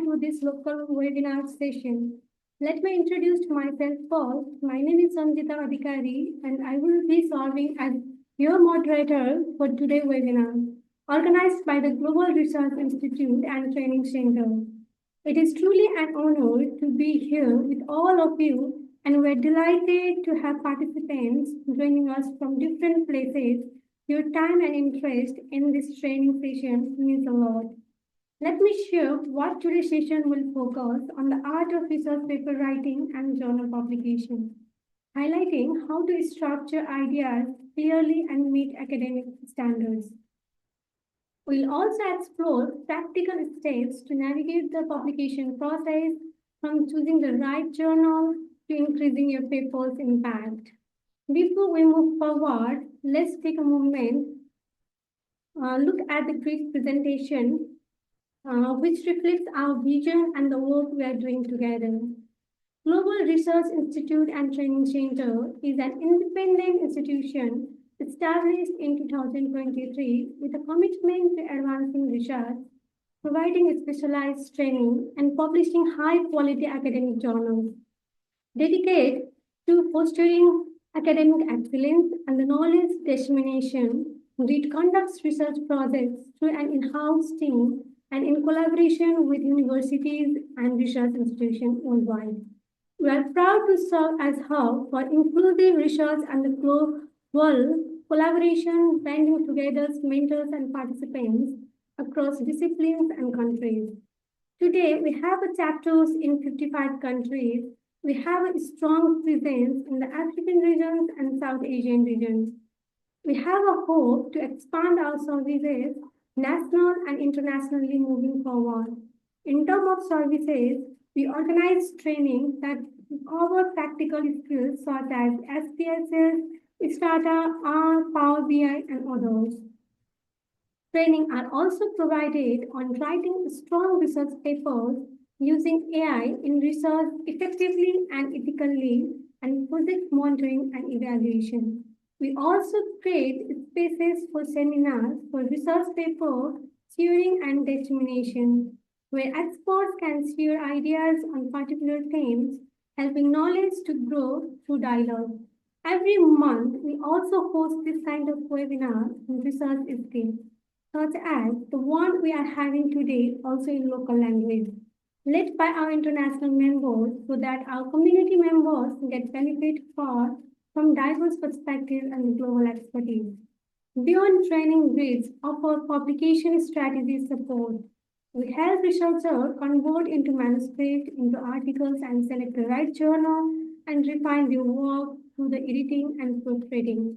to this local webinar session. Let me introduce myself first. My name is Sanjita Adhikari, and I will be serving as your moderator for today's webinar, organized by the Global Research Institute and Training Center. It is truly an honor to be here with all of you, and we're delighted to have participants joining us from different places. Your time and interest in this training session means a lot. Let me share what today's session will focus on the art of research paper writing and journal publication, highlighting how to structure ideas clearly and meet academic standards. We'll also explore practical steps to navigate the publication process from choosing the right journal to increasing your paper's impact. Before we move forward, let's take a moment, look at the brief presentation which reflects our vision and the work we are doing together. Global Research Institute and Training Center is an independent institution established in 2023 with a commitment to advancing research, providing specialized training, and publishing high-quality academic journals. Dedicated to fostering academic excellence and the knowledge dissemination, GRID conducts research projects through an in-house team and in collaboration with universities and research institutions worldwide. We are proud to serve as hub for inclusive research and the global collaboration, bringing together mentors and participants across disciplines and countries. Today, we have chapters in 55 countries. We have a strong presence in the African regions and South Asian regions. We have a hope to expand our services national and internationally moving forward. In terms of services, we organize training that cover practical skills such as SPSS, Stata, R, Power BI, and others. Training are also provided on writing strong research papers using AI in research effectively and ethically, and project monitoring and evaluation. We also create spaces for seminars for research paper sharing and dissemination, where experts can share ideas on particular themes, helping knowledge to grow through dialogue. Every month, we also host this kind of webinar in research skills, such as the one we are having today, also in local language, led by our international members so that our community members get benefit from diverse perspectives and global expertise. Beyond training grids, offer publication strategy support. We help researchers convert into manuscript, into articles, and select the right journal and refine their work through the editing and proofreading.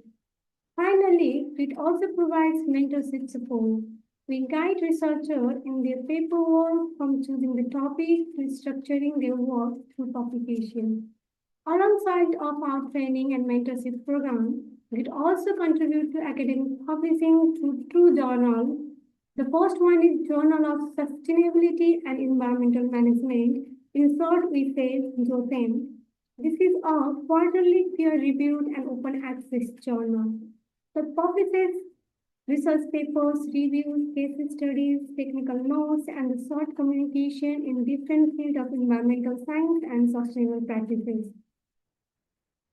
Finally, it also provides mentorship support. We guide researchers in their paperwork from choosing the topic to structuring their work through publication. Alongside of our training and mentorship program, it also contributes to academic publishing through two journals. The first one is Journal of Sustainability and Environmental Management. In short, we say JOSEM. This is a quarterly peer-reviewed and open access journal that publishes research papers, reviews, case studies, technical notes, and the short communication in different fields of environmental science and sustainable practices.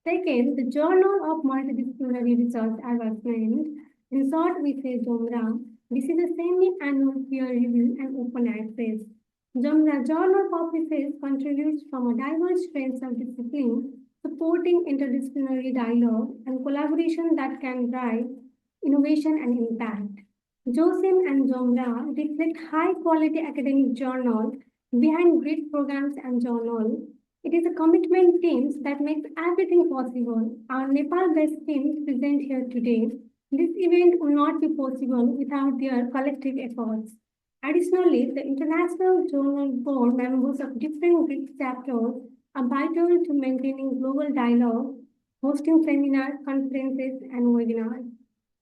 Second, the Journal of Multidisciplinary Research Advancement. In short, we say JOMRA. This is a semi-annual peer-reviewed and open access. JOMRA journal publishes contributes from a diverse range of disciplines, supporting interdisciplinary dialogue and collaboration that can drive innovation and impact. JOSEM and JOMRA reflect high-quality academic journals behind GRID programs and journals. It is a commitment team that makes everything possible. Our Nepal-based team present here today. This event will not be possible without their collective efforts. Additionally, the International Journal Board members of different GRID chapters are vital to maintaining global dialogue, hosting seminars, conferences, and webinars.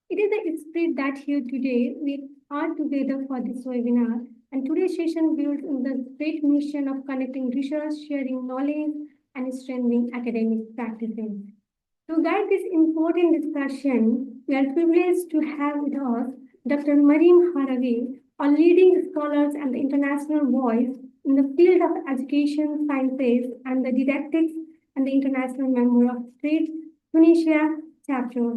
It is the spirit that here today we are together for this webinar, and today's session builds on the great mission of connecting research, sharing knowledge, and strengthening academic practices. To guide this important discussion, we are privileged to have with us Dr. Mariam Haravi, a leading scholar and the international voice in the field of education, sciences, and the didactics and the international member of State Tunisia chapter.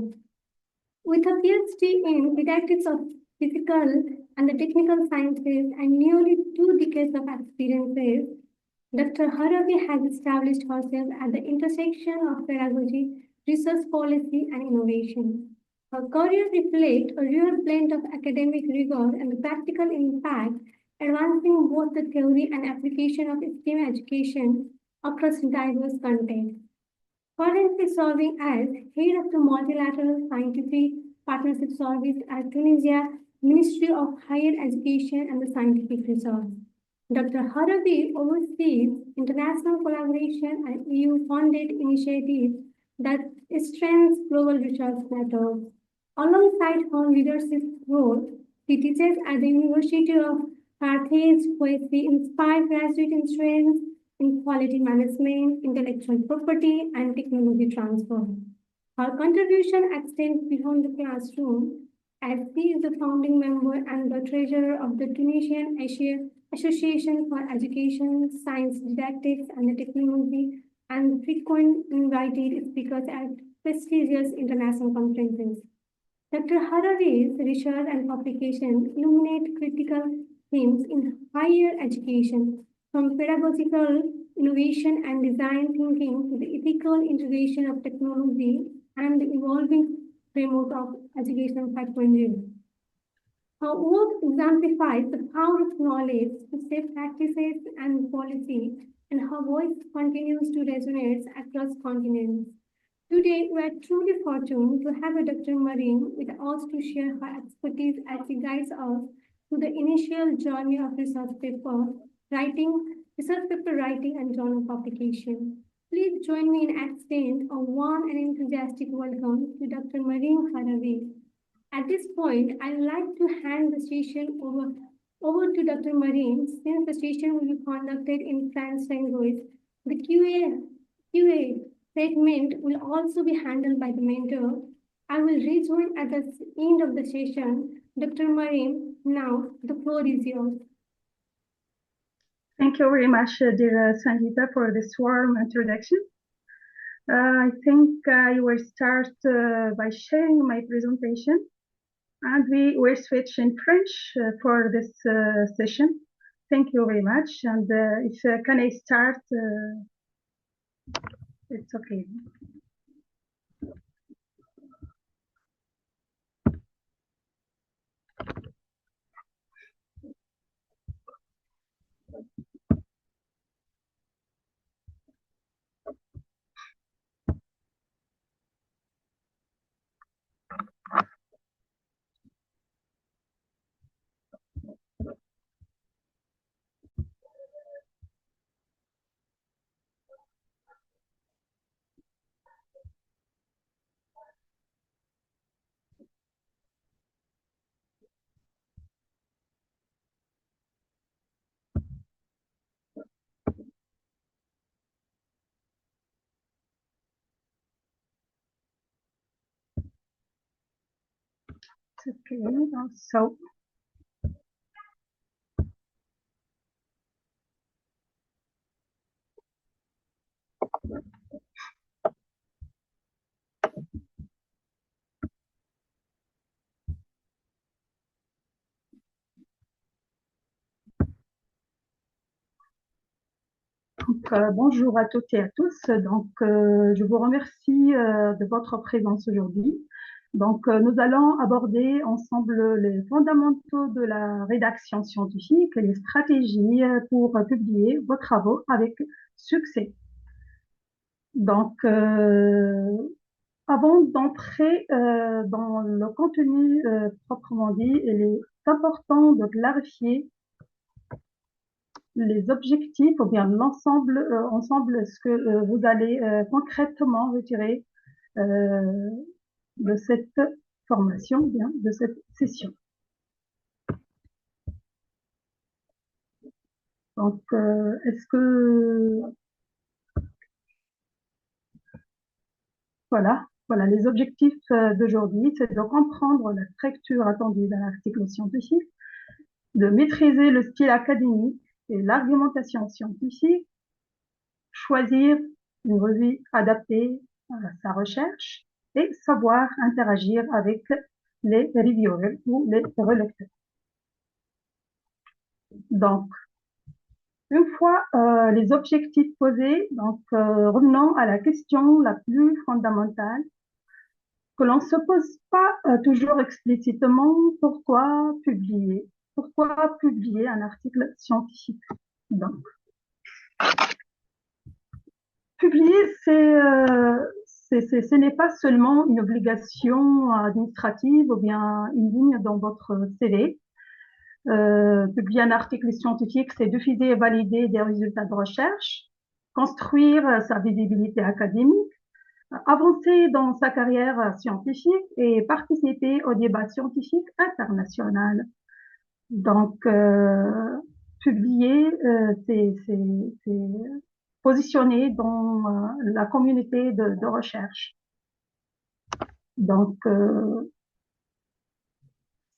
With a PhD in didactics of physical and the technical sciences and nearly 2 decades of experiences, Dr. Haravi has established herself at the intersection of pedagogy, research policy, and innovation. Her career reflects a real blend of academic rigor and the practical impact, advancing both the theory and application of STEM education across diverse contexts. Currently serving as head of the Multilateral Scientific Partnership Service at Tunisia Ministry of Higher Education and the Scientific Research. Dr. Haravi oversees international collaboration and EU-funded initiatives that strengthens global research networks. Alongside her leadership role, she teaches at the University of Carthage, where she inspires graduate students in quality management, intellectual property, and technology transfer. Her contribution extends beyond the classroom, as she is the founding member and the treasurer of the Tunisian Association for Education, Science, Didactics, and the Technology, and frequent invited speakers at prestigious international conferences. Dr. Haravi's research and publication illuminate critical themes in higher education, from pedagogical innovation and design thinking to the ethical integration of technology and the evolving framework of Education 5.0. Her work exemplifies the power of knowledge to shape practices and policy, and her voice continues to resonate across continents. Today, we are truly fortunate to have Dr. Marine with us to share her expertise as she guides us through the initial journey of research paper writing, and journal publication. Please join me in extending a warm and enthusiastic welcome to Dr. Marine Haravi. At this point, I would like to hand the session over to Dr. Marine, since the session will be conducted in French language. The QA segment will also be handled by the mentor. I will rejoin at the end of the session. Dr. Marine, now the floor is yours. Thank you very much, dear Sangeeta, for this warm introduction. I think I will start by sharing my presentation, and we will switch in French for this session. Thank you very much. And if can I start? It's okay. Okay, so bonjour à toutes et à tous. Donc, je vous remercie de votre présence aujourd'hui. Donc, nous allons aborder ensemble les fondamentaux de la rédaction scientifique et les stratégies pour publier vos travaux avec succès. Donc, avant d'entrer dans le contenu proprement dit, il est important de clarifier les objectifs ou bien l'ensemble, ce que vous allez concrètement retirer de cette formation, bien, de cette session. Donc, est-ce que... Voilà, les objectifs d'aujourd'hui, c'est de comprendre la structure attendue d'un article scientifique, de maîtriser le style académique et l'argumentation scientifique, choisir une revue adaptée à sa recherche et savoir interagir avec les reviewers ou les relecteurs. Donc, une fois les objectifs posés, donc revenons à la question la plus fondamentale que l'on ne se pose pas toujours explicitement, pourquoi publier? Pourquoi publier un article scientifique? Donc, publier, ce n'est pas seulement une obligation administrative ou bien une ligne dans votre CV. Publier un article scientifique, c'est diffuser et valider des résultats de recherche, construire sa visibilité académique, avancer dans sa carrière scientifique et participer au débat scientifique international. Donc, publier, c'est positionner dans la communauté de recherche. Donc,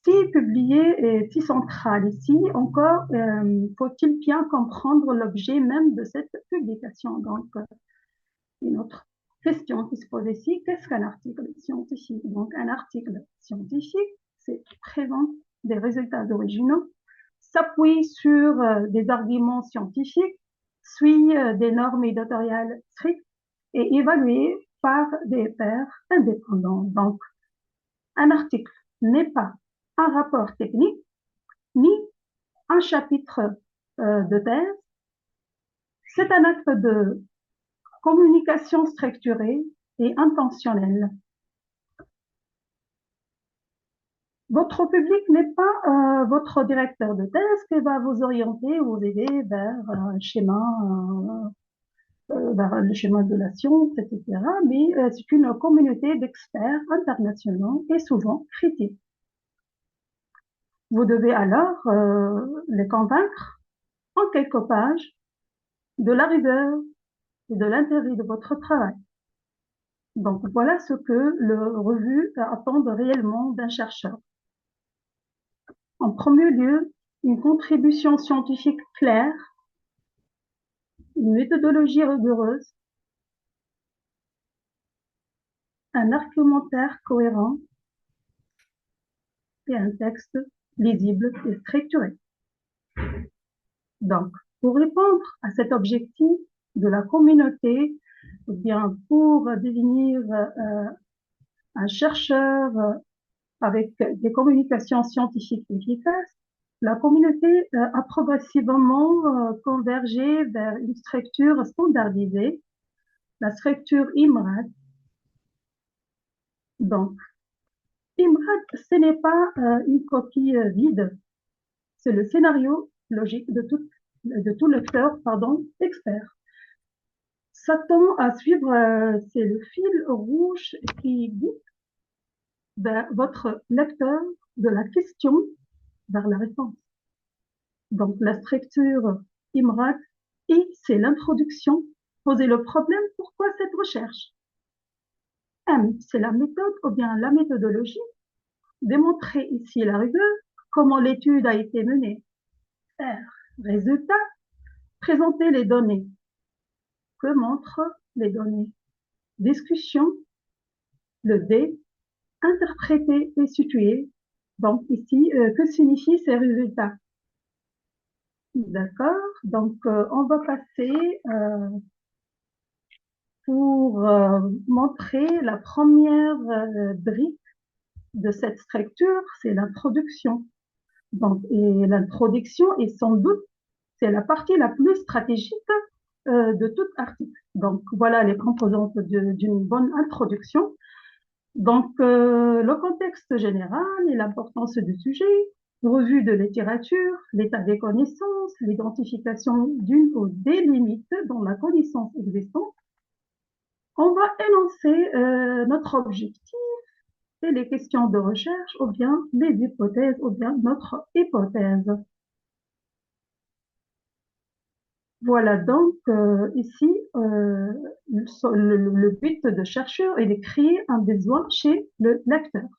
si publier est si central ici, encore faut-il bien comprendre l'objet même de cette publication. Donc, une autre question qui se pose ici, qu'est-ce qu'un article scientifique? Donc, un article scientifique, c'est présente des résultats originaux, s'appuie sur des arguments scientifiques, suit des normes éditoriales strictes et évalué par des pairs indépendants. Donc, un article n'est pas un rapport technique ni un chapitre de thèse. C'est un acte de communication structurée et intentionnelle. Votre public n'est pas votre directeur de thèse qui va vous orienter, vous aider vers un schéma, vers le schéma de la science, etc. Mais c'est une communauté d'experts internationaux et souvent critiques. Vous devez alors les convaincre en quelques pages de la rigueur et de l'intérêt de votre travail. Donc voilà ce que le revue attend réellement d'un chercheur. En premier lieu, une contribution scientifique claire, une méthodologie rigoureuse, un argumentaire cohérent et un texte lisible et structuré. Donc, pour répondre à cet objectif de la communauté, ou bien pour définir un chercheur avec des communications scientifiques efficaces, la communauté a progressivement convergé vers une structure standardisée, la structure IMRAD. Donc, IMRAD, ce n'est pas une coquille vide, c'est le scénario logique de tout lecteur, expert. S'attend à suivre, c'est le fil rouge qui guide votre lecteur de la question vers la réponse. Donc, la structure IMRAD, I, c'est l'introduction, poser le problème, pourquoi cette recherche? M, c'est la méthode ou bien la méthodologie, démontrer ici la rigueur, comment l'étude a été menée. R, résultat, présenter les données. Que montrent les données? Discussion, le D, interpréter et situer. Donc ici, que signifient ces résultats? D'accord, donc on va passer pour montrer la première brique de cette structure, c'est l'introduction. Donc, et l'introduction est sans doute, c'est la partie la plus stratégique de tout article. Donc, voilà les composantes d'une bonne introduction. Donc, le contexte général et l'importance du sujet, revue de littérature, l'état des connaissances, l'identification d'une ou des limites dans la connaissance existante. On va énoncer notre objectif et les questions de recherche ou bien les hypothèses ou bien notre hypothèse. Voilà donc ici le but de chercheur est de créer un besoin chez le lecteur.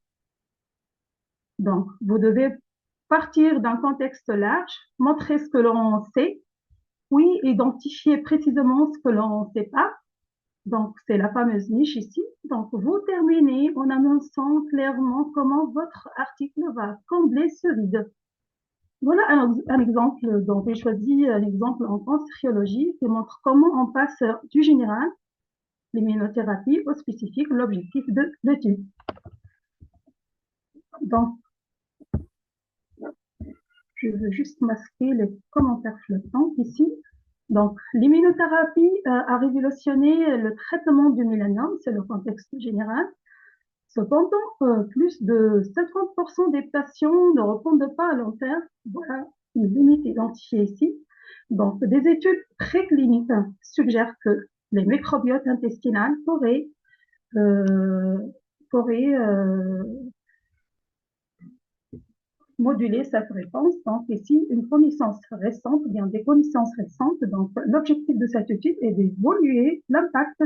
Donc, vous devez partir d'un contexte large, montrer ce que l'on sait Oui, identifier précisément ce que l'on ne sait pas. Donc, c'est la fameuse niche ici. Donc, vous terminez en annonçant clairement comment votre article va combler ce vide. Voilà un exemple. Donc, j'ai choisi un exemple en cancériologie qui montre comment on passe du général, l'immunothérapie, au spécifique, l'objectif de l'étude. Donc, je veux juste masquer les commentaires flottants ici. Donc, l'immunothérapie a révolutionné le traitement du mélanome, c'est le contexte général. Cependant, plus de 50% des patients ne répondent pas à long terme. Voilà une limite identifiée ici. Donc, des études précliniques suggèrent que les microbiotes intestinales euh, pourraient moduler cette réponse. Donc, ici, une connaissance récente, bien des connaissances récentes. Donc, l'objectif de cette étude est d'évaluer l'impact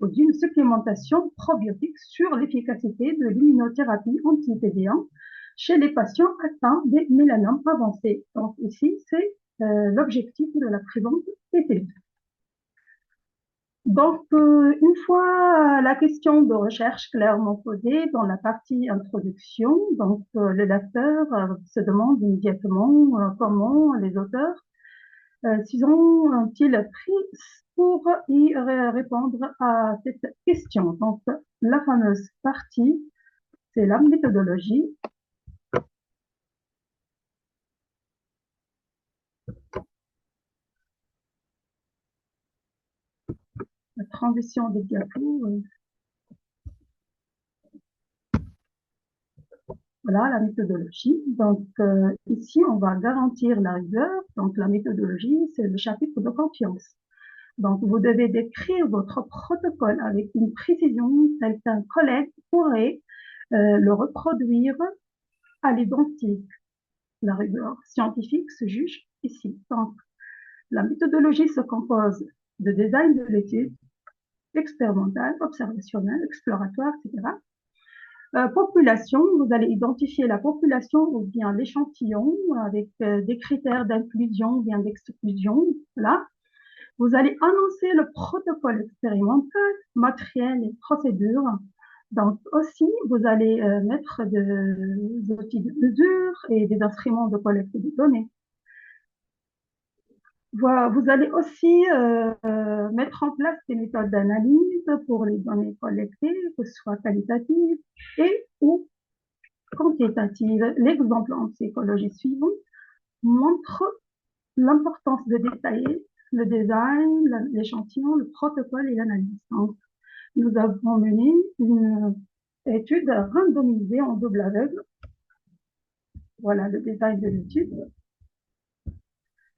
d'une supplémentation probiotique sur l'efficacité de l'immunothérapie anti-PD1 chez les patients atteints des mélanomes avancés. Donc, ici, c'est l'objectif de la présente étude. Donc, une fois la question de recherche clairement posée dans la partie introduction, donc le lecteur se demande immédiatement comment les auteurs s'ils ont-ils pris pour y répondre à cette question. Donc, la fameuse partie, c'est la méthodologie. La transition des diapos. Voilà la méthodologie. Donc, ici, on va garantir la rigueur. Donc, la méthodologie, c'est le chapitre de confiance. Donc, vous devez décrire votre protocole avec une précision telle qu'un collègue pourrait le reproduire à l'identique. La rigueur scientifique se juge ici. Donc, la méthodologie se compose de design de l'étude, expérimentale, observationnelle, exploratoire, etc. Population, vous allez identifier la population ou bien l'échantillon avec des critères d'inclusion ou bien d'exclusion. Là, vous allez annoncer le protocole expérimental, matériel et procédures. Donc aussi, vous allez mettre des outils de mesure et des instruments de collecte de données. Vous allez aussi mettre en place des méthodes d'analyse pour les données collectées, que ce soit qualitatives et ou quantitatives. L'exemple en psychologie suivant montre l'importance de détailler le design, l'échantillon, le protocole et l'analyse. Donc, nous avons mené une étude randomisée en double aveugle. Voilà le design de l'étude.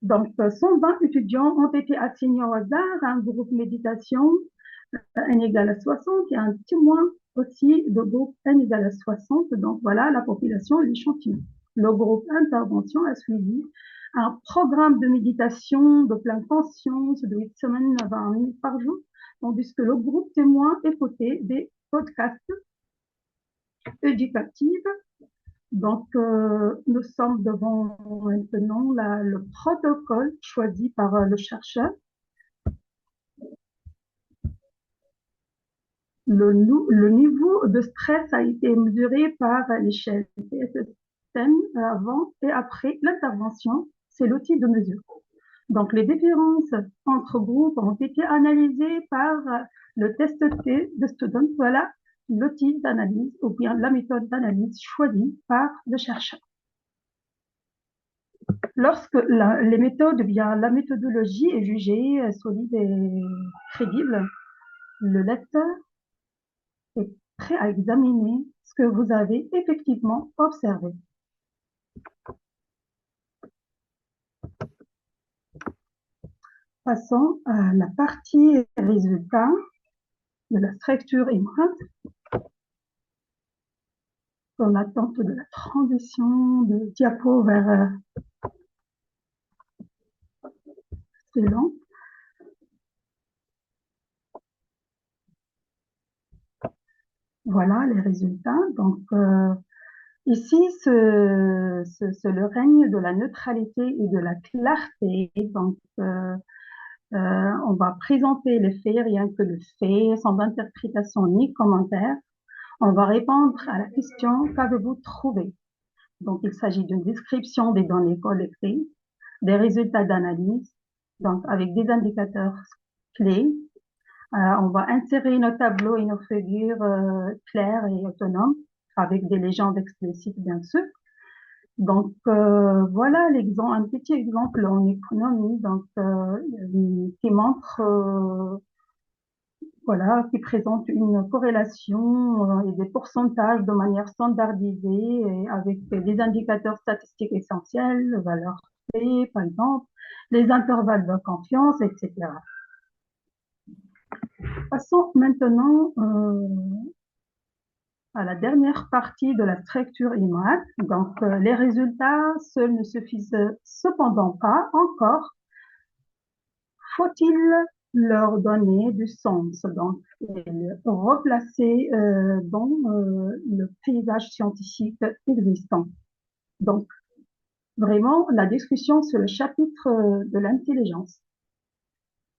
Donc, 120 étudiants ont été assignés au hasard à un groupe méditation n égale à 60 et un témoin aussi de groupe n égale à 60. Donc, voilà la population et l'échantillon. Le groupe intervention a suivi un programme de méditation de pleine conscience de 8 semaines à 20 minutes par jour, tandis que le groupe témoin écoutait des podcasts éducatifs. Donc, nous sommes devant maintenant le protocole choisi par le chercheur. Le niveau de stress a été mesuré par l'échelle PSSM avant et après l'intervention. C'est l'outil de mesure. Donc, les différences entre groupes ont été analysées par le test T de Student. Voilà l'outil d'analyse ou bien la méthode d'analyse choisie par le chercheur. Lorsque les méthodes, bien la méthodologie est jugée solide et crédible, le lecteur est prêt à examiner ce que vous avez effectivement observé. Passons à la partie résultat de la structure empreinte. En attente de la transition de diapo vers suivant. Voilà les résultats. Donc, Ici, c'est le règne de la neutralité et de la clarté. Donc, on va présenter les faits, rien que le fait, sans interprétation ni commentaire. On va répondre à la question: qu'avez-vous trouvé? Donc, il s'agit d'une description des données collectées, des résultats d'analyse, donc avec des indicateurs clés. On va insérer nos tableaux et nos figures claires et autonomes, avec des légendes explicites, bien sûr. Donc, voilà l'exemple, un petit exemple en économie, donc, qui montre, voilà, qui présente une corrélation et des pourcentages de manière standardisée et avec des indicateurs statistiques essentiels, valeurs P, par exemple, les intervalles de confiance, etc. Passons maintenant à la dernière partie de la structure IMAD. Donc, les résultats seuls ne suffisent cependant pas encore. Faut-il leur donner du sens, donc, et le replacer dans le paysage scientifique existant. Donc, vraiment, la discussion sur le chapitre de l'intelligence.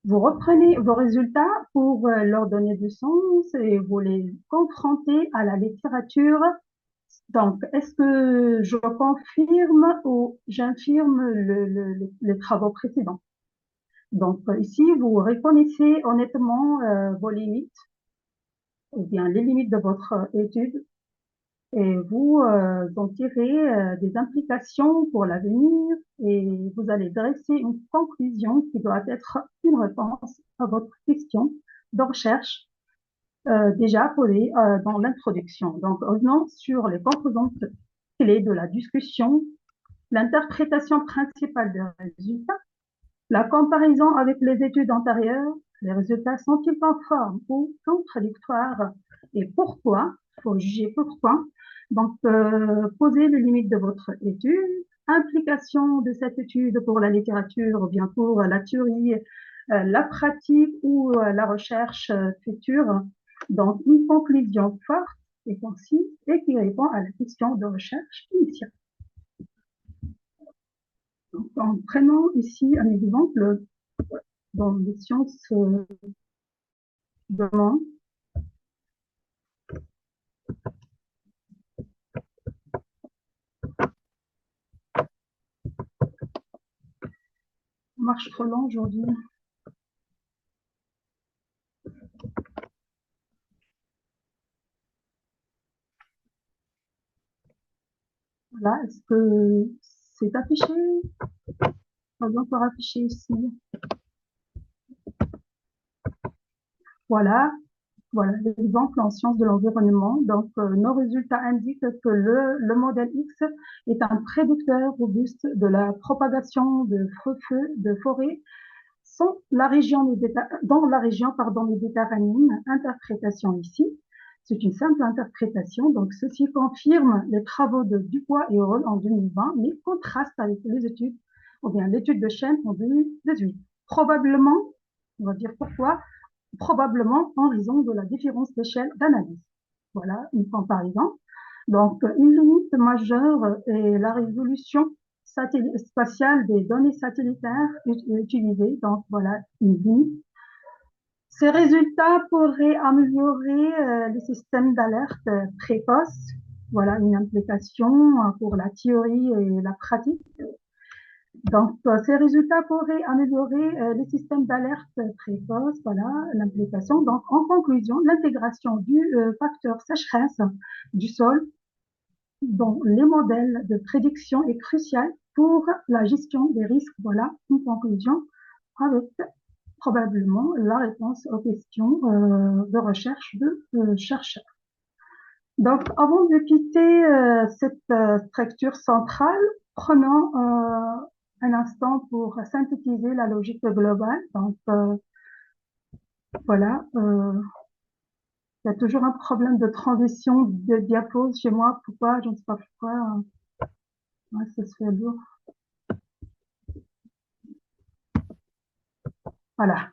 Vous reprenez vos résultats pour leur donner du sens et vous les confrontez à la littérature. Donc, est-ce que je confirme ou j'infirme les travaux précédents? Donc, ici, vous reconnaissez honnêtement vos limites ou bien les limites de votre étude et vous en tirez des implications pour l'avenir et vous allez dresser une conclusion qui doit être une réponse à votre question de recherche déjà posée dans l'introduction. Donc, revenons sur les composantes clés de la discussion, l'interprétation principale des résultats, la comparaison avec les études antérieures, les résultats sont-ils conformes ou contradictoires et pourquoi? Il faut juger pourquoi. Donc, posez les limites de votre étude, implication de cette étude pour la littérature ou bien pour la théorie, la pratique ou la recherche future. Donc, une conclusion forte et concise et qui répond à la question de recherche initiale. Donc, en prenant ici un exemple dans les sciences de l'homme, on marche trop lent aujourd'hui. Voilà, est-ce que c'est affiché? Pas encore affiché ici. Voilà, voilà l'exemple en sciences de l'environnement. Donc, nos résultats indiquent que le modèle X est un prédicteur robuste de la propagation de feux de forêt dans la région méditerranéenne. Interprétation ici. C'est une simple interprétation, donc ceci confirme les travaux de Dubois et Hall en 2020, mais contraste avec les études, ou bien l'étude de Chen en 2018. Probablement, on va dire pourquoi, probablement en raison de la différence d'échelle d'analyse. Voilà une comparaison. Donc, une limite majeure est la résolution spatiale des données satellitaires utilisées. Donc, voilà une limite. Ces résultats pourraient améliorer les systèmes d'alerte précoce. Voilà une implication pour la théorie et la pratique. Donc, ces résultats pourraient améliorer les systèmes d'alerte précoce, voilà l'implication. Donc, en conclusion, l'intégration du facteur sécheresse du sol dans les modèles de prédiction est cruciale pour la gestion des risques. Voilà une conclusion avec probablement la réponse aux questions de recherche de chercheurs. Donc, avant de quitter cette structure centrale, prenons un instant pour synthétiser la logique globale. Donc, voilà, il y a toujours un problème de transition de diapos chez moi. Pourquoi? Je ne sais pas pourquoi. Ouais, ça se fait lourd. Voilà.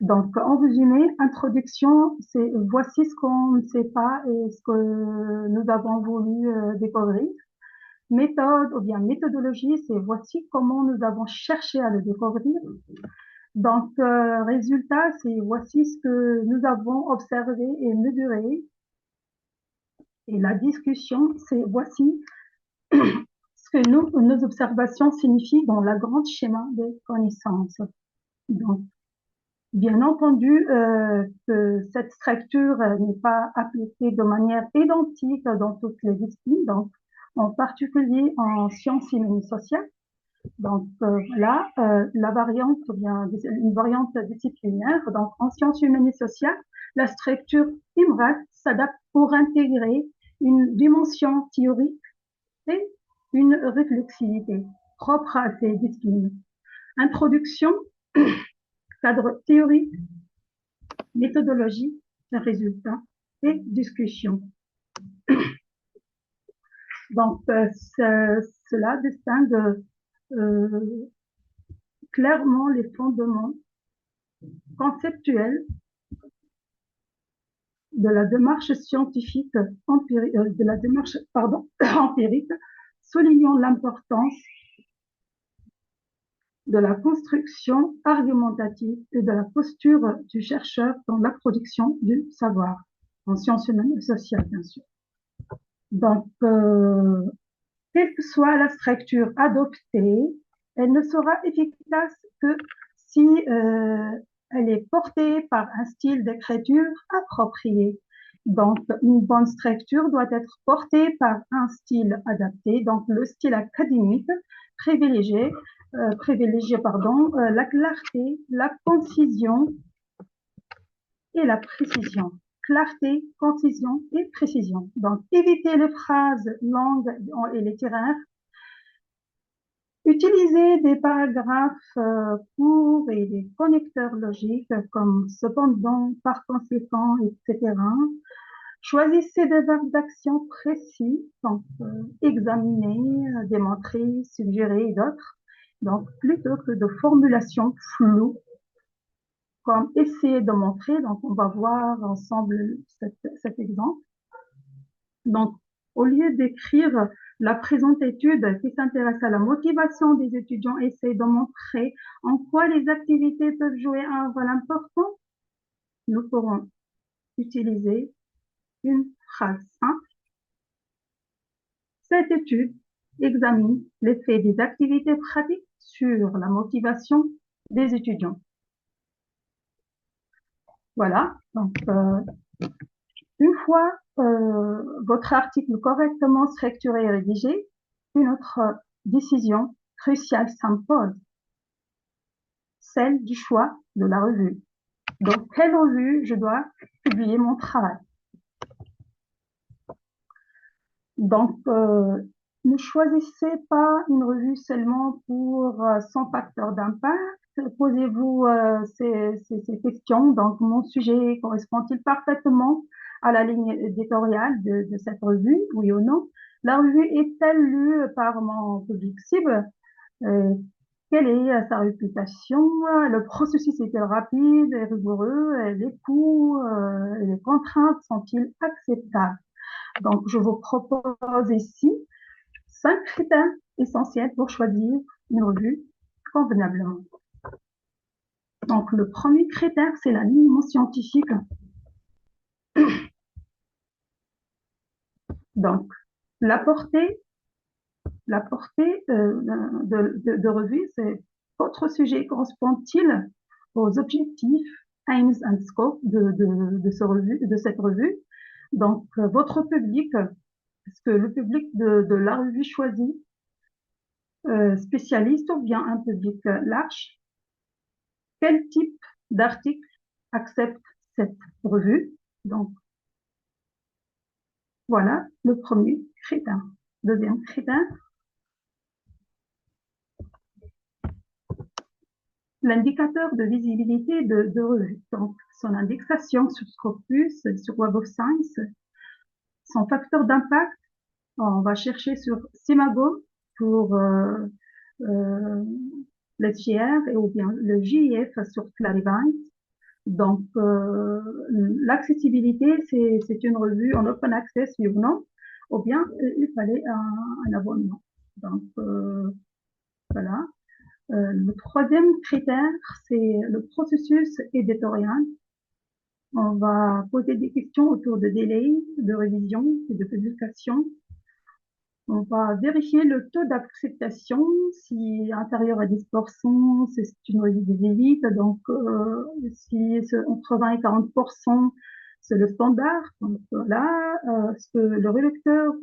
Donc, en résumé, introduction, c'est voici ce qu'on ne sait pas et ce que nous avons voulu découvrir. Méthode ou bien méthodologie, c'est voici comment nous avons cherché à le découvrir. Donc, résultat, c'est voici ce que nous avons observé et mesuré. Et la discussion, c'est voici ce que nos observations signifient dans la grande schéma des connaissances. Donc, bien entendu, que cette structure n'est pas appliquée de manière identique dans toutes les disciplines, donc en particulier en sciences humaines et sociales. Donc là, la variante, ou bien une variante disciplinaire. Donc en sciences humaines et sociales, la structure IMRAT s'adapte pour intégrer une dimension théorique et une réflexivité propre à ces disciplines. Introduction, cadre théorique, méthodologie, résultats et discussion. Donc, cela distingue clairement les fondements conceptuels de la démarche scientifique empirique, empirique, soulignant l'importance de la construction argumentative et de la posture du chercheur dans la production du savoir, en sciences humaines et sociales, bien sûr. Donc, quelle que soit la structure adoptée, elle ne sera efficace que si elle est portée par un style d'écriture approprié. Donc, une bonne structure doit être portée par un style adapté. Donc, le style académique privilégie la clarté, la concision et la précision. Clarté, concision et précision. Donc, éviter les phrases longues et littéraires. Utiliser des paragraphes courts et des connecteurs logiques comme cependant, par conséquent, etc. Choisissez des verbes d'action précis, donc examiner, démontrer, suggérer et d'autres. Donc, plutôt que de formulations floues, comme essayer de montrer. Donc, on va voir ensemble cet exemple. Donc, au lieu d'écrire la présente étude qui s'intéresse à la motivation des étudiants, essaie de montrer en quoi les activités peuvent jouer un rôle important, nous pourrons utiliser une phrase simple. Cette étude examine l'effet des activités pratiques sur la motivation des étudiants. Voilà, donc une fois votre article correctement structuré et rédigé, une autre décision cruciale s'impose, celle du choix de la revue. Dans quelle revue je dois publier mon travail? Donc, ne choisissez pas une revue seulement pour son facteur d'impact. Posez-vous ces questions. Donc, mon sujet correspond-il parfaitement à la ligne éditoriale de cette revue, oui ou non? La revue est-elle lue par mon public cible? Quelle est sa réputation? Le processus est-il rapide et rigoureux? Les coûts et les contraintes sont-ils acceptables? Donc, je vous propose ici 5 critères essentiels pour choisir une revue convenablement. Donc, le premier critère, c'est l'alignement scientifique. Donc, la portée de revue, c'est votre sujet correspond-il aux objectifs, aims and scope de cette revue. Donc, votre public, est-ce que le public de la revue choisie, spécialiste ou bien un public large? Quel type d'article accepte cette revue? Donc, voilà le premier critère. Deuxième critère, l'indicateur de visibilité de revue. Donc, son indexation sur Scopus, sur Web of Science, son facteur d'impact, on va chercher sur Simago pour l'SGR ou bien le JIF sur Clarivate. Donc, l'accessibilité, c'est une revue en open access, oui ou non, ou bien il fallait un abonnement. Donc, voilà. Le troisième critère, c'est le processus éditorial. On va poser des questions autour de délai, de révision et de publication. On va vérifier le taux d'acceptation. Si inférieur à 10%, c'est une revue des élites. Donc, si c'est entre 20 et 40%, c'est le standard. Donc, là, ce que le rédacteur,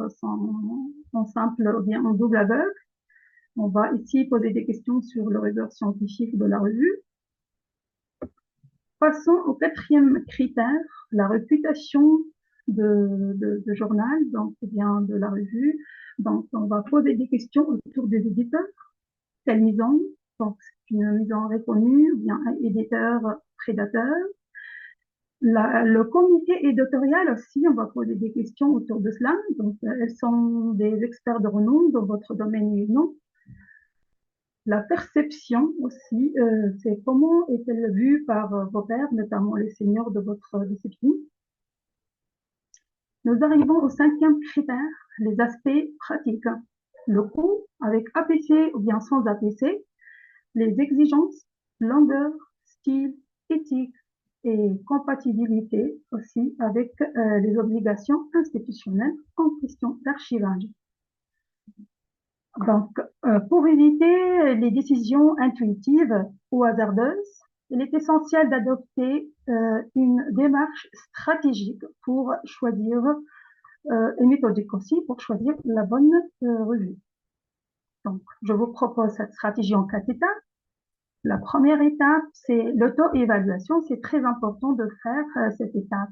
en simple ou bien en double aveugle, on va ici poser des questions sur le rigueur scientifique de la revue. Passons au quatrième critère, la réputation de journal, donc bien de la revue. Donc, on va poser des questions autour des éditeurs. Quelle maison? Donc, c'est une maison reconnue, ou bien un éditeur prédateur. Le comité éditorial aussi, on va poser des questions autour de cela. Donc, elles sont des experts de renom dans votre domaine ou non. La perception aussi, c'est comment est-elle vue par vos pairs, notamment les seniors de votre discipline. Nous arrivons au cinquième critère, les aspects pratiques. Le coût avec APC ou bien sans APC, les exigences, longueur, style, éthique et compatibilité aussi avec les obligations institutionnelles en question d'archivage. Donc, pour éviter les décisions intuitives ou hasardeuses, il est essentiel d'adopter une démarche stratégique pour choisir et méthodique aussi pour choisir la bonne revue. Donc, je vous propose cette stratégie en 4 étapes. La première étape, c'est l'auto-évaluation. C'est très important de faire cette étape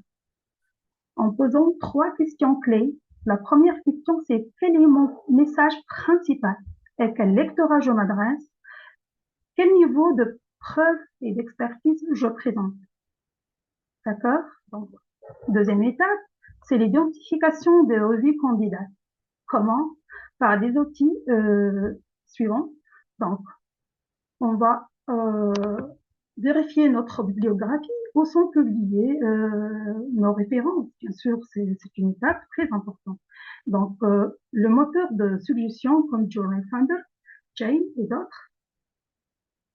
en posant 3 questions clés. La première question, c'est quel est mon message principal et quel lectorat je m'adresse? Quel niveau de preuve et d'expertise je présente? D'accord? Donc, deuxième étape, c'est l'identification des revues candidates. Comment? Par des outils suivants. Donc, on va vérifier notre bibliographie, où sont publiées nos références. Bien sûr, c'est une étape très importante. Donc, le moteur de suggestion comme Journal Finder, Jane et d'autres.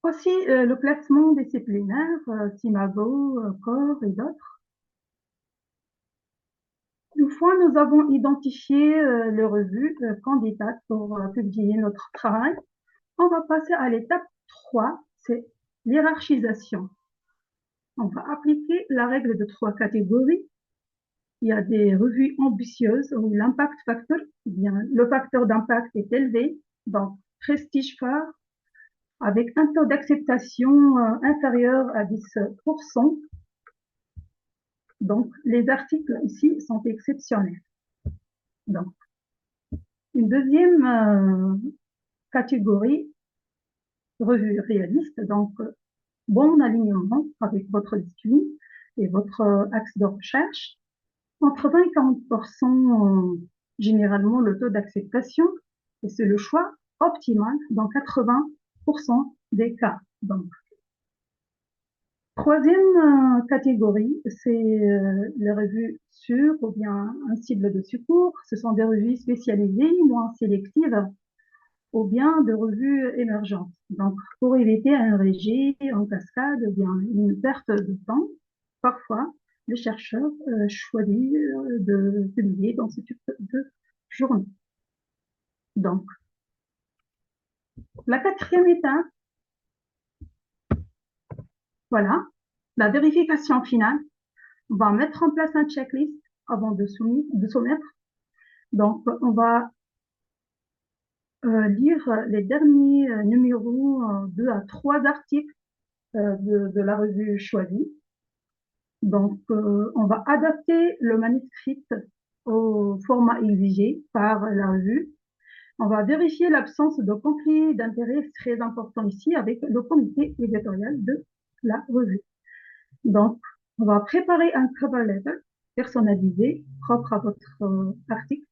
Aussi, le classement disciplinaire, Simago, Core et d'autres. Une fois nous avons identifié les revues candidates pour publier notre travail, on va passer à l'étape 3, c'est l'hierarchisation. On va appliquer la règle de 3 catégories. Il y a des revues ambitieuses où l'impact factor, eh bien, le facteur d'impact est élevé, donc prestige phare, avec un taux d'acceptation inférieur à 10%. Donc, les articles ici sont exceptionnels. Donc, une deuxième catégorie, revue réaliste, donc bon alignement avec votre discipline et votre axe de recherche. Entre 20 et 40%, généralement, le taux d'acceptation, et c'est le choix optimal dans 80% des cas. Donc, troisième catégorie, c'est les revues sûres ou bien un cible de secours. Ce sont des revues spécialisées, moins sélectives, ou bien de revues émergentes. Donc, pour éviter un rejet en cascade, ou bien une perte de temps, parfois, le chercheur choisit de publier dans ce type de journaux. Donc, la quatrième étape, voilà, la vérification finale. On va mettre en place un checklist avant de soumettre. Donc, on va lire les derniers numéros, 2 à 3 articles de la revue choisie. Donc, on va adapter le manuscrit au format exigé par la revue. On va vérifier l'absence de conflit d'intérêt très important ici avec le comité éditorial de la revue. Donc, on va préparer un cover letter personnalisé propre à votre article.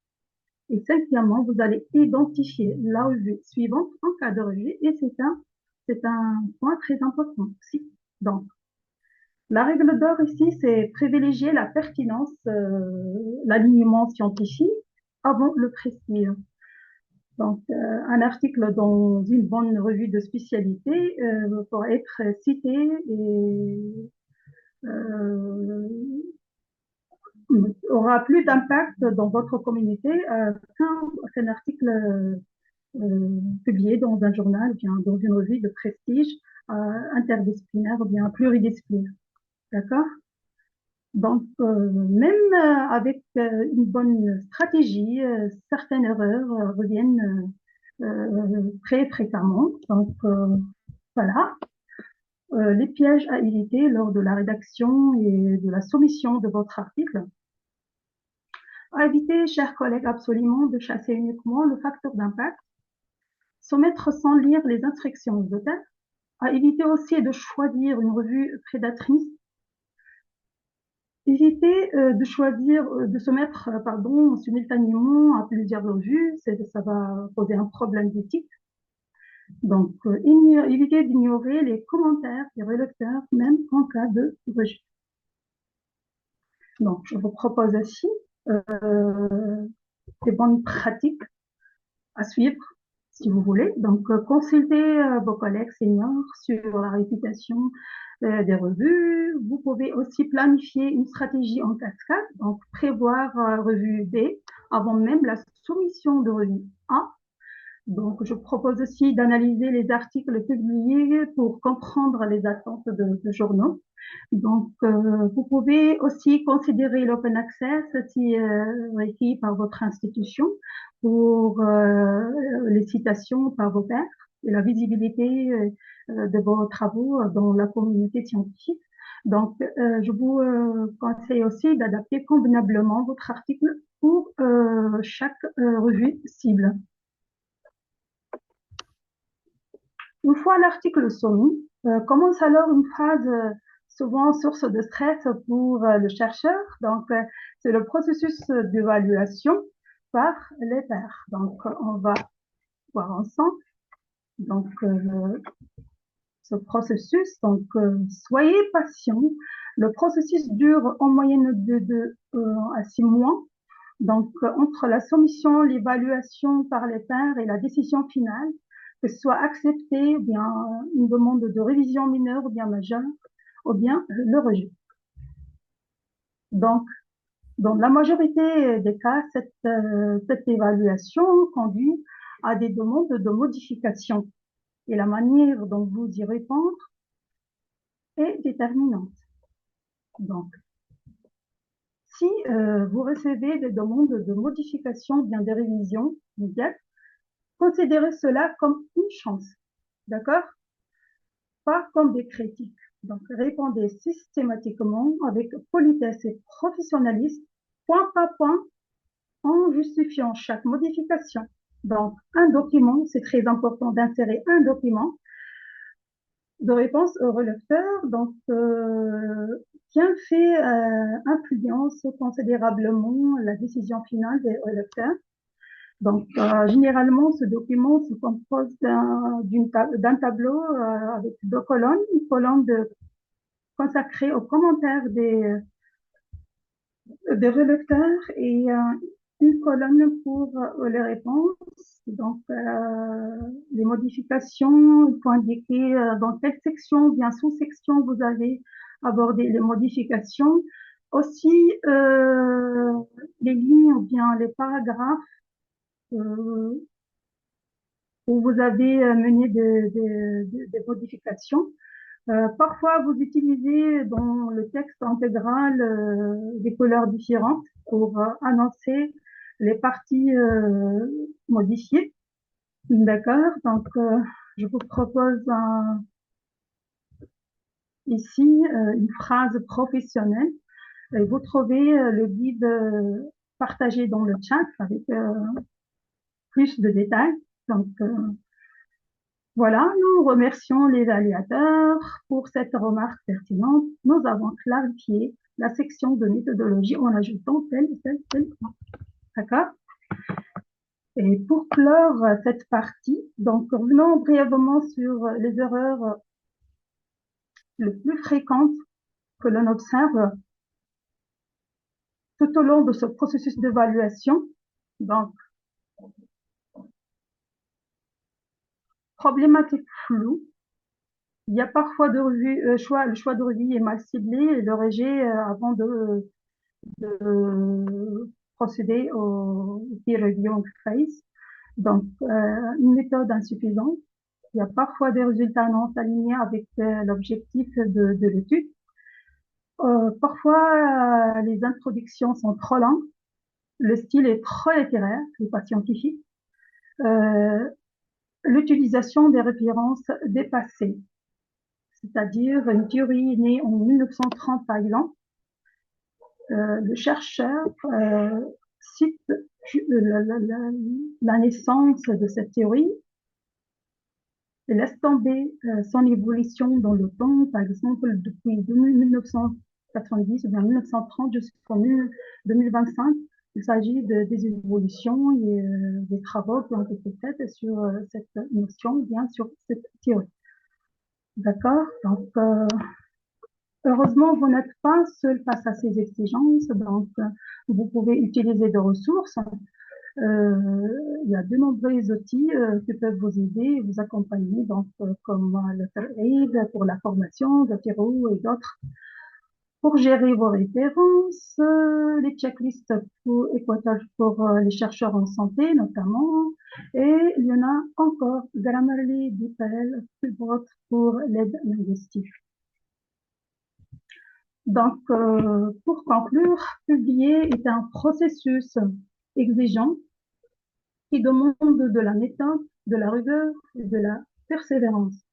Et cinquièmement, vous allez identifier la revue suivante en cas de revue et c'est un point très important aussi. Donc, La règle d'or ici, c'est privilégier la pertinence, l'alignement scientifique avant le prestige. Donc, un article dans une bonne revue de spécialité pourra être cité et euh, aura plus d'impact dans votre communauté qu'un article publié dans un journal, ou bien dans une revue de prestige interdisciplinaire ou bien pluridisciplinaire. D'accord? Donc, même avec une bonne stratégie, certaines erreurs reviennent très fréquemment. Donc, voilà. Les pièges à éviter lors de la rédaction et de la soumission de votre article. À éviter, chers collègues, absolument de chasser uniquement le facteur d'impact, soumettre sans lire les instructions aux auteurs, à éviter aussi de choisir une revue prédatrice, éviter de choisir, de se mettre, pardon, simultanément à plusieurs revues, ça va poser un problème d'éthique. Donc, éviter d'ignorer les commentaires des rédacteurs, même en cas de rejet. Donc, je vous propose aussi des bonnes pratiques à suivre, si vous voulez. Donc, consultez vos collègues seniors sur la réputation des revues. Vous pouvez aussi planifier une stratégie en cascade, donc prévoir revue B avant même la soumission de revue A. Donc, je propose aussi d'analyser les articles publiés pour comprendre les attentes de journaux. Donc, vous pouvez aussi considérer l'open access si requis par votre institution pour les citations par vos pairs et la visibilité de vos travaux dans la communauté scientifique. Donc, je vous conseille aussi d'adapter convenablement votre article pour chaque revue cible. Une fois l'article soumis, commence alors une phase souvent source de stress pour le chercheur. Donc, c'est le processus d'évaluation par les pairs. Donc, on va voir ensemble. Donc, ce processus, donc, soyez patient. Le processus dure en moyenne de à 6 mois. Donc, entre la soumission, l'évaluation par les pairs et la décision finale, que ce soit accepté, ou bien une demande de révision mineure, ou bien majeure, ou bien le rejet. Donc, dans la majorité des cas, cette évaluation conduit à des demandes de modification et la manière dont vous y répondre est déterminante. Donc, si vous recevez des demandes de modification ou bien des révisions immédiates, considérez cela comme une chance, d'accord? Pas comme des critiques. Donc, répondez systématiquement avec politesse et professionnalisme, point par point, en justifiant chaque modification. Donc, un document, c'est très important d'insérer un document de réponse au relecteur, donc, qui fait influence considérablement la décision finale des relecteurs. Donc, généralement, ce document se compose d'un tableau avec deux colonnes, une colonne consacrée aux commentaires des relecteurs et une colonne pour les réponses. Donc, les modifications, il faut indiquer dans quelle section, bien sous-section vous avez abordé les modifications. Aussi, les lignes ou bien les paragraphes euh, où vous avez mené des modifications. Parfois, vous utilisez dans le texte intégral des couleurs différentes pour annoncer les parties modifiées. D'accord? Donc, je vous propose ici une phrase professionnelle. Et vous trouvez le guide partagé dans le chat avec plus de détails. Donc, voilà, nous remercions l'évaluateur pour cette remarque pertinente. Nous avons clarifié la section de méthodologie en ajoutant tel point. D'accord? Et pour clore cette partie, donc revenons brièvement sur les erreurs les plus fréquentes que l'on observe tout au long de ce processus d'évaluation. Donc, problématique floue. Il y a parfois le choix de revue est mal ciblé et le rejet avant de procéder au peer review phase. Donc, une méthode insuffisante. Il y a parfois des résultats non alignés avec l'objectif de l'étude. Parfois, les introductions sont trop longues. Le style est trop littéraire, et pas scientifique. L'utilisation des références dépassées, c'est-à-dire une théorie née en 1930 par exemple. Le chercheur cite la naissance de cette théorie et laisse tomber son évolution dans le temps, par exemple depuis 1990 ou bien 1930 jusqu'en 2025. Il s'agit des évolutions et des travaux qui ont été faits sur cette notion, bien sur cette théorie. D'accord? Donc, heureusement, vous n'êtes pas seul face à ces exigences, donc vous pouvez utiliser des ressources. Il y a de nombreux outils qui peuvent vous aider et vous accompagner, donc comme le TERAID pour la formation, Zotero et d'autres. Pour gérer vos références, les checklists pour les chercheurs en santé notamment, et il y en a encore Grammarly, DeepL, Fulbright pour l'aide linguistique. Donc, pour conclure, publier est un processus exigeant qui demande de la méthode, de la rigueur et de la persévérance.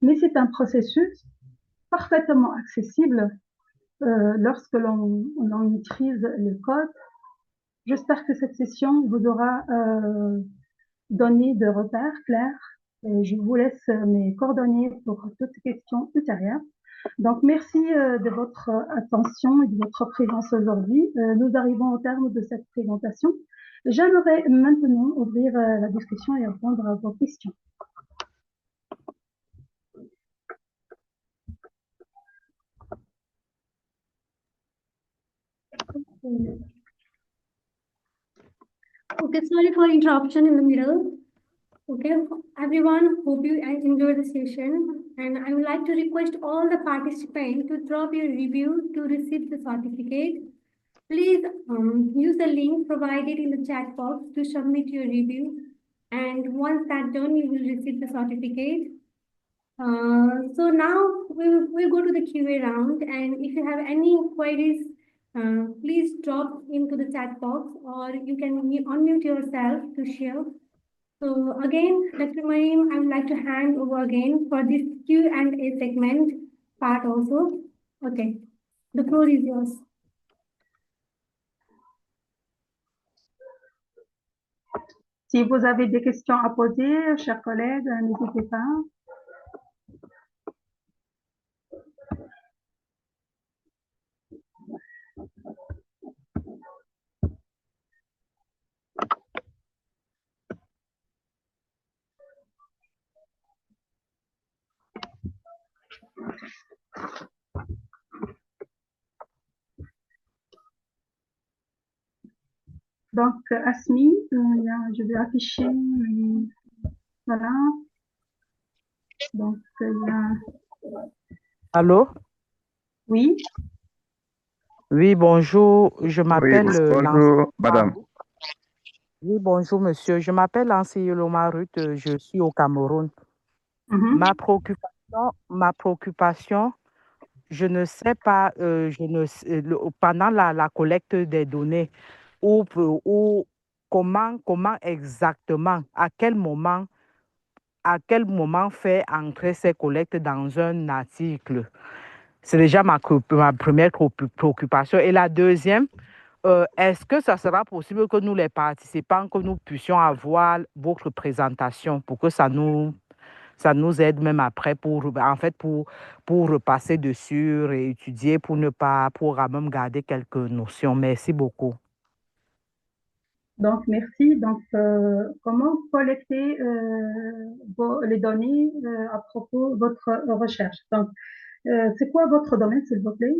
Mais c'est un processus parfaitement accessible lorsque l'on maîtrise le code. J'espère que cette session vous aura donné de repères clairs. Et je vous laisse mes coordonnées pour toutes questions ultérieures. Donc, merci de votre attention et de votre présence aujourd'hui. Nous arrivons au terme de cette présentation. J'aimerais maintenant ouvrir la discussion et répondre à vos questions. Okay, sorry for interruption in the middle. Okay, everyone, hope you enjoyed the session. And I would like to request all the participants to drop your review to receive the certificate. Please use the link provided in the chat box to submit your review. And once that's done, you will receive the certificate. So now we'll go to the QA round. And if you have any queries, please drop into the chat box or you can unmute yourself to share. So again, Dr. Marim, I would like to hand over again for this Q&A segment part also. Okay, the floor is yours. Si vous avez des questions à poser, chers collègues, n'hésitez pas. Donc, Asmi, je vais afficher, voilà. Donc, Allô? oui. Oui, bonjour. Je m'appelle Bonjour, madame. Oui, bonjour, monsieur. Je m'appelle Nancy Yoloma Ruth. Je suis au Cameroun. Mhm. Ma préoccupation, je ne sais pas, pendant la collecte des données, ou comment exactement, à quel moment faire entrer ces collectes dans un article. C'est déjà ma première préoccupation. Et la deuxième, est-ce que ça sera possible que nous, les participants, que nous puissions avoir votre présentation pour que ça nous aide même après pour repasser dessus et étudier pour même garder quelques notions. Merci beaucoup. Donc, merci. Donc, comment collecter les données à propos de votre recherche? Donc, C'est quoi votre domaine, s'il vous plaît?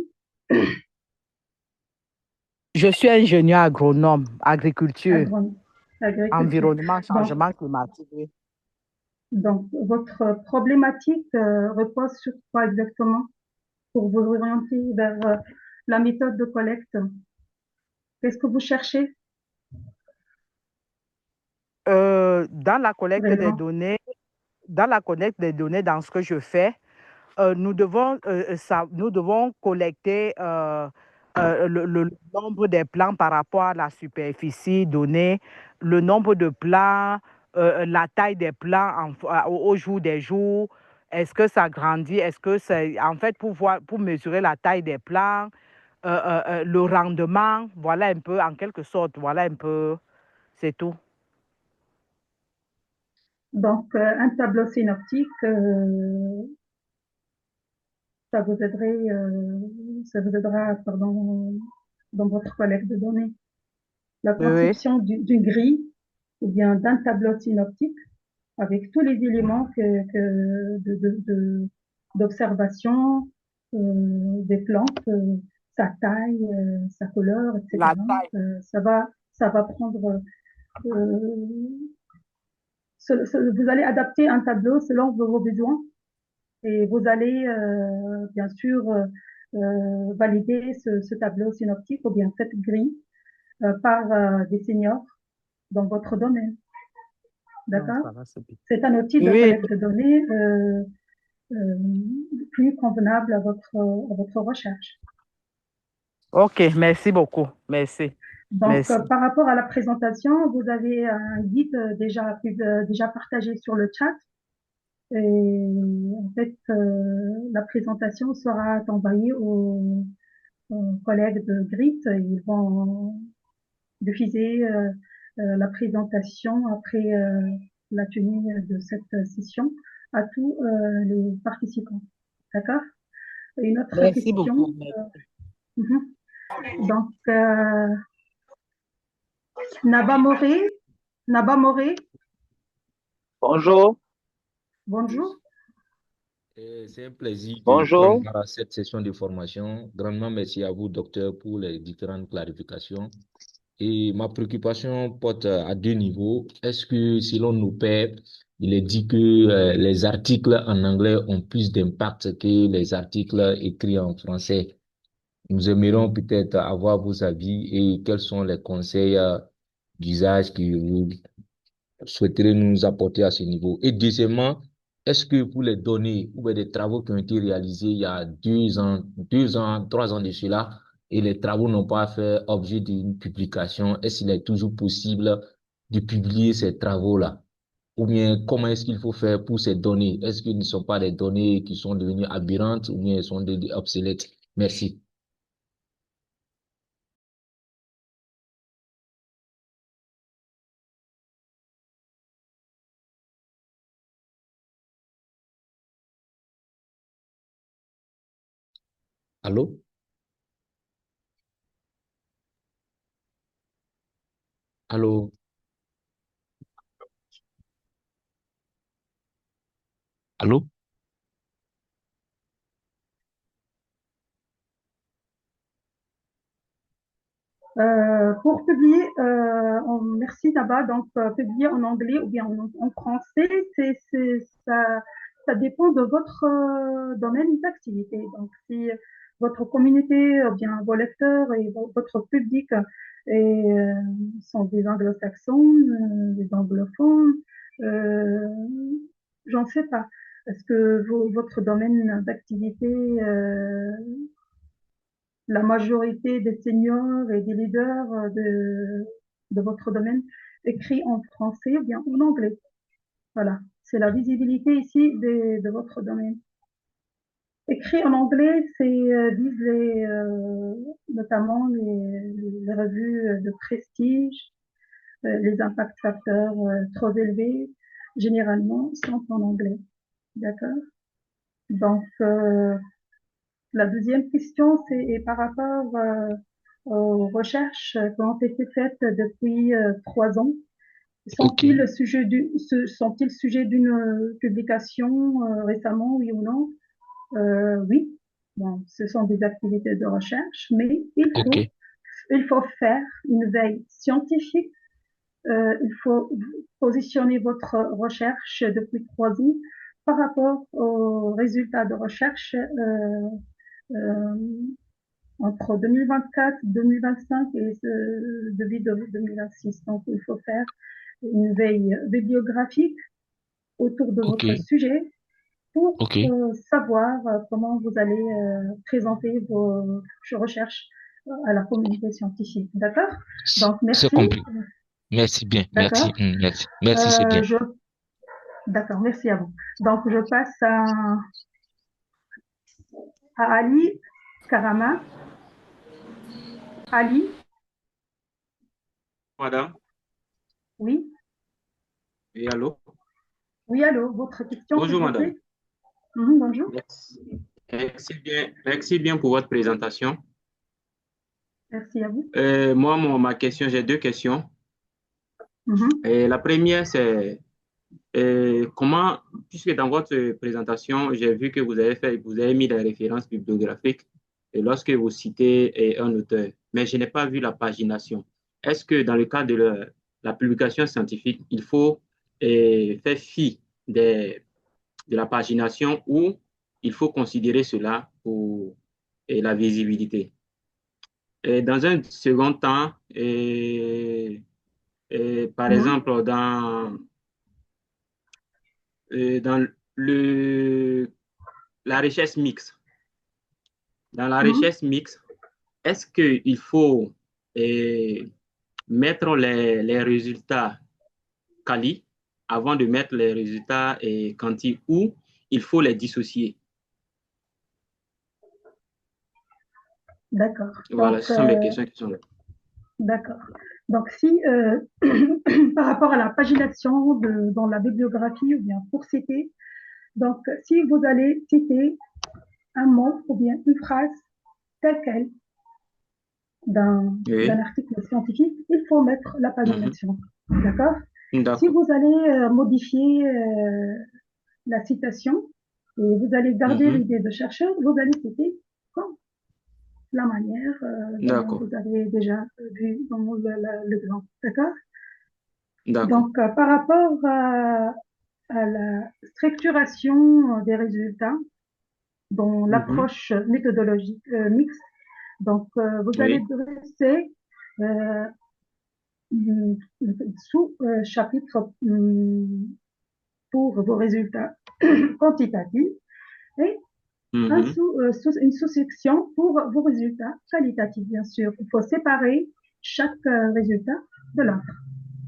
Je suis ingénieur agronome, agriculture, Agron- Agriculture. environnement, Donc, changement climatique. Oui. donc, votre problématique repose sur quoi exactement pour vous orienter vers la méthode de collecte? Qu'est-ce que vous cherchez Dans la collecte des réellement? données, dans ce que je fais, nous devons collecter le nombre des plants par rapport à la superficie donnée, le nombre de plants, la taille des plants au jour des jours. Est-ce que ça grandit? Est-ce que c'est en fait pour mesurer la taille des plants, le rendement, voilà un peu en quelque sorte, voilà un peu, c'est tout. Donc, un tableau synoptique, ça vous aiderait, ça vous aidera, pardon, dans votre collecte de données. La Oui, oui. conception d'une grille ou bien d'un tableau synoptique avec tous les éléments d'observation des plantes, sa taille, sa couleur, La etc. taille. Ça va prendre. euh, vous allez adapter un tableau selon vos besoins et vous allez bien sûr valider ce tableau synoptique ou bien cette grille par des seniors dans votre domaine. Non, D'accord? ça va, c'est bien. C'est un outil de Oui, collecte de données euh, plus convenable à votre recherche. ok, merci beaucoup. Merci. Donc, Merci. par rapport à la présentation, vous avez un guide déjà partagé sur le chat. Et en fait, la présentation sera envoyée aux collègues de GRIT. Ils vont diffuser la présentation après la tenue de cette session à tous les participants. D'accord? Une autre Merci question. beaucoup. Merci. Mhm. Donc, Naba Moré, Naba Moré, Bonjour, bonjour. C'est un plaisir de prendre bonjour. part à cette session de formation. Grandement merci à vous, docteur, pour les différentes clarifications. Et ma préoccupation porte à deux niveaux. Est-ce que, selon nos pairs, il est dit que les articles en anglais ont plus d'impact que les articles écrits en français? Nous aimerions peut-être avoir vos avis et quels sont les conseils d'usage que vous souhaiterez nous apporter à ce niveau? Et deuxièmement, est-ce que pour les données ou bien des travaux qui ont été réalisés il y a 2 ans, 3 ans de cela, et les travaux n'ont pas fait objet d'une publication, est-ce qu'il est toujours possible de publier ces travaux-là? Ou bien comment est-ce qu'il faut faire pour ces données? Est-ce qu'ils ne sont pas des données qui sont devenues aberrantes ou bien elles sont devenues obsolètes? Merci. Allô? Allô? Allô? Pour publier, merci Naba, donc publier en anglais ou bien en français, ça dépend de votre domaine d'activité. Donc, si votre communauté, ou bien vos lecteurs et votre public sont des anglo-saxons, des anglophones, euh, j'en sais pas. Est-ce que votre domaine d'activité la majorité des seniors et des leaders de votre domaine écrit en français ou bien en anglais. Voilà, c'est la visibilité ici de votre domaine. Écrit en anglais, c'est vise notamment les revues de prestige, les impact facteurs trop élevés, généralement sont en anglais. D'accord? Donc, la deuxième question, c'est par rapport aux recherches qui ont été faites depuis 3 ans. Ok. Sont-ils sujet d'une publication récemment, oui ou non? Oui, bon, ce sont des activités de recherche, mais OK, il faut faire une veille scientifique. Il faut positionner votre recherche depuis 3 ans par rapport aux résultats de recherche euh, entre 2024, 2025 et début de 2026. Donc, il faut faire une veille bibliographique autour de votre OK, sujet pour OK. savoir comment vous allez présenter vos recherches à la communauté scientifique. D'accord? Donc, C'est merci. compris. Merci bien. D'accord? Merci. Merci. Merci, c'est Euh, bien. je, d'accord, merci à vous. Donc, je passe à Ali Karama. Ali, Madame, oui, et allô? oui, allô, votre question, s'il Bonjour, vous madame. plaît. Bonjour, Merci bien pour votre présentation. merci à vous. Moi, ma question, j'ai deux questions. Mhm, Et la première, c'est comment, puisque dans votre présentation, j'ai vu que vous avez mis des références bibliographiques et lorsque vous citez un auteur, mais je n'ai pas vu la pagination. Est-ce que dans le cadre de la publication scientifique, il faut faire fi de la pagination ou il faut considérer cela pour la visibilité? Et dans un second temps, par mhm, exemple, dans le, la recherche mixte, dans la mhm. recherche mixte, est-ce qu'il faut euh, mettre les résultats quali avant de mettre les résultats quanti ou il faut les dissocier? D'accord. Voilà, Donc, ce sont mes questions qui sont là. d'accord. Donc, si par rapport à la pagination dans la bibliographie ou bien pour citer, donc si vous allez citer un mot ou bien une phrase telle quelle d'un Oui. article scientifique, il faut mettre la Mhm. pagination. D'accord? Si D'accord. vous allez modifier la citation et vous allez garder Mhm. l'idée de chercheur, vous allez citer comme la manière dont D'accord. vous avez déjà vu dans le grand. D'accord? D'accord. Donc, par rapport à la structuration des résultats dans Mhm. l'approche méthodologique mixte, donc vous allez Oui. dresser euh, sous-chapitre pour vos résultats quantitatifs et Mhm. une sous-section pour vos résultats qualitatifs, bien sûr. Il faut séparer chaque résultat de l'autre.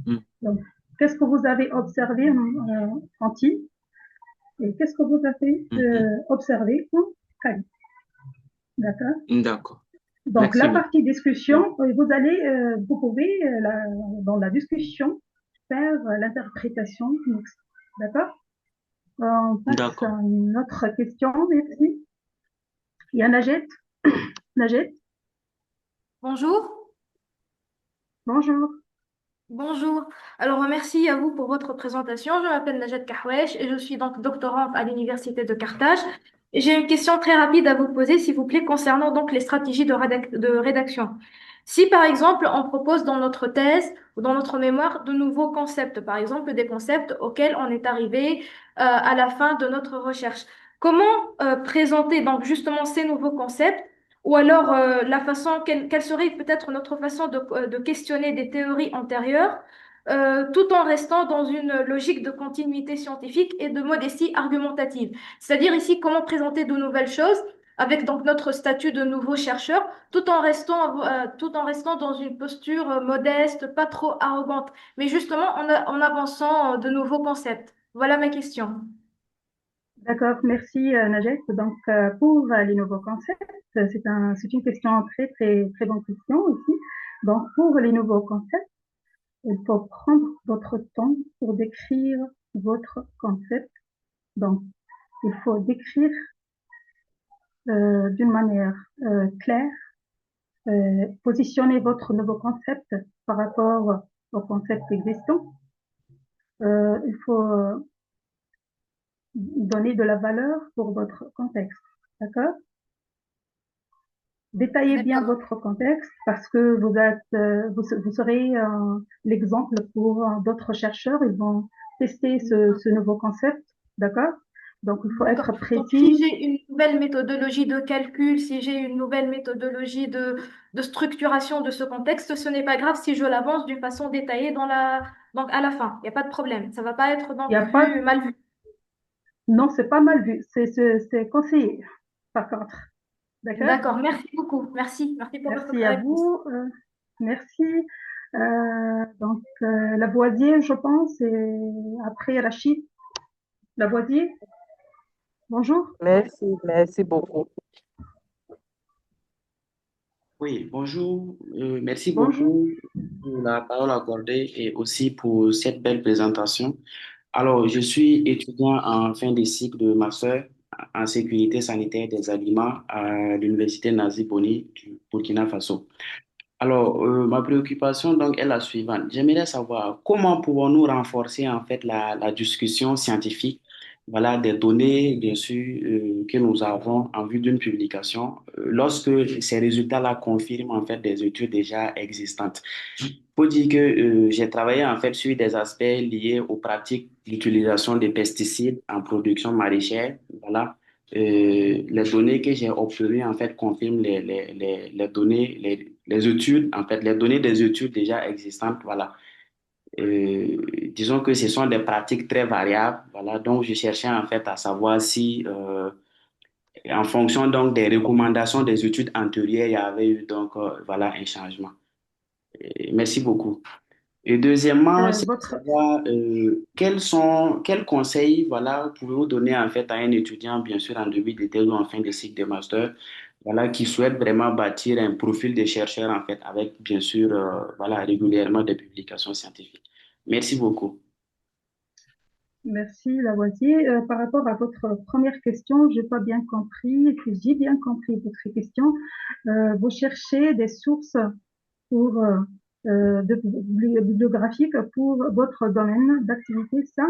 Mhm. Donc, qu'est-ce que vous avez observé en quanti et qu'est-ce que vous avez Mhm. observé en quali. D'accord? D'accord. Donc, Merci la bien. partie discussion, vous pouvez, dans la discussion, faire l'interprétation mixte. D'accord? On passe à D'accord. une autre question, merci. Il y a Najet. Najet, Bonjour. bonjour. Bonjour. Alors, merci à vous pour votre présentation. Je m'appelle Najat Kahwesh et je suis donc doctorante à l'Université de Carthage. Et j'ai une question très rapide à vous poser, s'il vous plaît, concernant donc les stratégies de rédaction. Si, par exemple, on propose dans notre thèse ou dans notre mémoire de nouveaux concepts, par exemple des concepts auxquels on est arrivé à la fin de notre recherche, comment présenter donc justement ces nouveaux concepts ou alors, quelle serait peut-être notre façon de questionner des théories antérieures, tout en restant dans une logique de continuité scientifique et de modestie argumentative. C'est-à-dire ici, comment présenter de nouvelles choses avec donc notre statut de nouveau chercheur, tout en restant dans une posture modeste, pas trop arrogante, mais justement en avançant de nouveaux concepts. Voilà ma question. D'accord, merci Najet. Donc, pour les nouveaux concepts, c'est une question très bonne question aussi. Donc, pour les nouveaux concepts, il faut prendre votre temps pour décrire votre concept. Donc, il faut décrire d'une manière claire, positionner votre nouveau concept par rapport au concept existant. Il faut donner de la valeur pour votre contexte. D'accord? Détaillez bien D'accord. votre contexte parce que vous serez l'exemple pour d'autres chercheurs. Ils vont tester ce nouveau concept. D'accord? Donc, il faut D'accord. être Donc, si précis. j'ai une nouvelle méthodologie de calcul, si j'ai une nouvelle méthodologie de structuration de ce contexte, ce n'est pas grave si je l'avance d'une façon détaillée donc à la fin. Il n'y a pas de problème. Ça ne va pas être Il y donc a pas, mal vu. non, c'est pas mal vu. C'est conseillé, par contre. D'accord? D'accord. Merci beaucoup. Merci pour votre Merci à réponse. vous. Merci. Lavoisier, je pense, et après Rachid. Lavoisier, bonjour. Merci beaucoup. Oui, bonjour. Merci Bonjour. beaucoup pour la parole accordée et aussi pour cette belle présentation. Alors, je suis étudiant en fin de cycle de master en sécurité sanitaire des aliments à l'université Nazi Boni du Burkina Faso. Alors, ma préoccupation donc est la suivante. J'aimerais savoir comment pouvons-nous renforcer en fait la discussion scientifique, voilà, des données, bien sûr, que nous avons en vue d'une publication, lorsque ces résultats-là confirment en fait des études déjà existantes. Faut dire que j'ai travaillé en fait sur des aspects liés aux pratiques d'utilisation des pesticides en production maraîchère, voilà. Les données que j'ai obtenues en fait confirment les données, les études, en fait, les données des études déjà existantes, voilà. Disons que ce sont des pratiques très variables, voilà. Donc, je cherchais en fait à savoir si, en fonction donc des recommandations des études antérieures, il y avait eu donc, voilà, un changement. Merci beaucoup. Et deuxièmement, c'est de Votre, savoir quels conseils voilà, pouvez-vous donner en fait à un étudiant, bien sûr, en début de thèse ou en fin de cycle de master, voilà, qui souhaite vraiment bâtir un profil de chercheur en fait, avec bien sûr voilà, régulièrement des publications scientifiques. Merci beaucoup. Merci Lavoisier. Par rapport à votre première question, j'ai pas bien compris, et puis j'ai bien compris votre question. Vous cherchez des sources pour bibliographiques pour votre domaine d'activité, ça?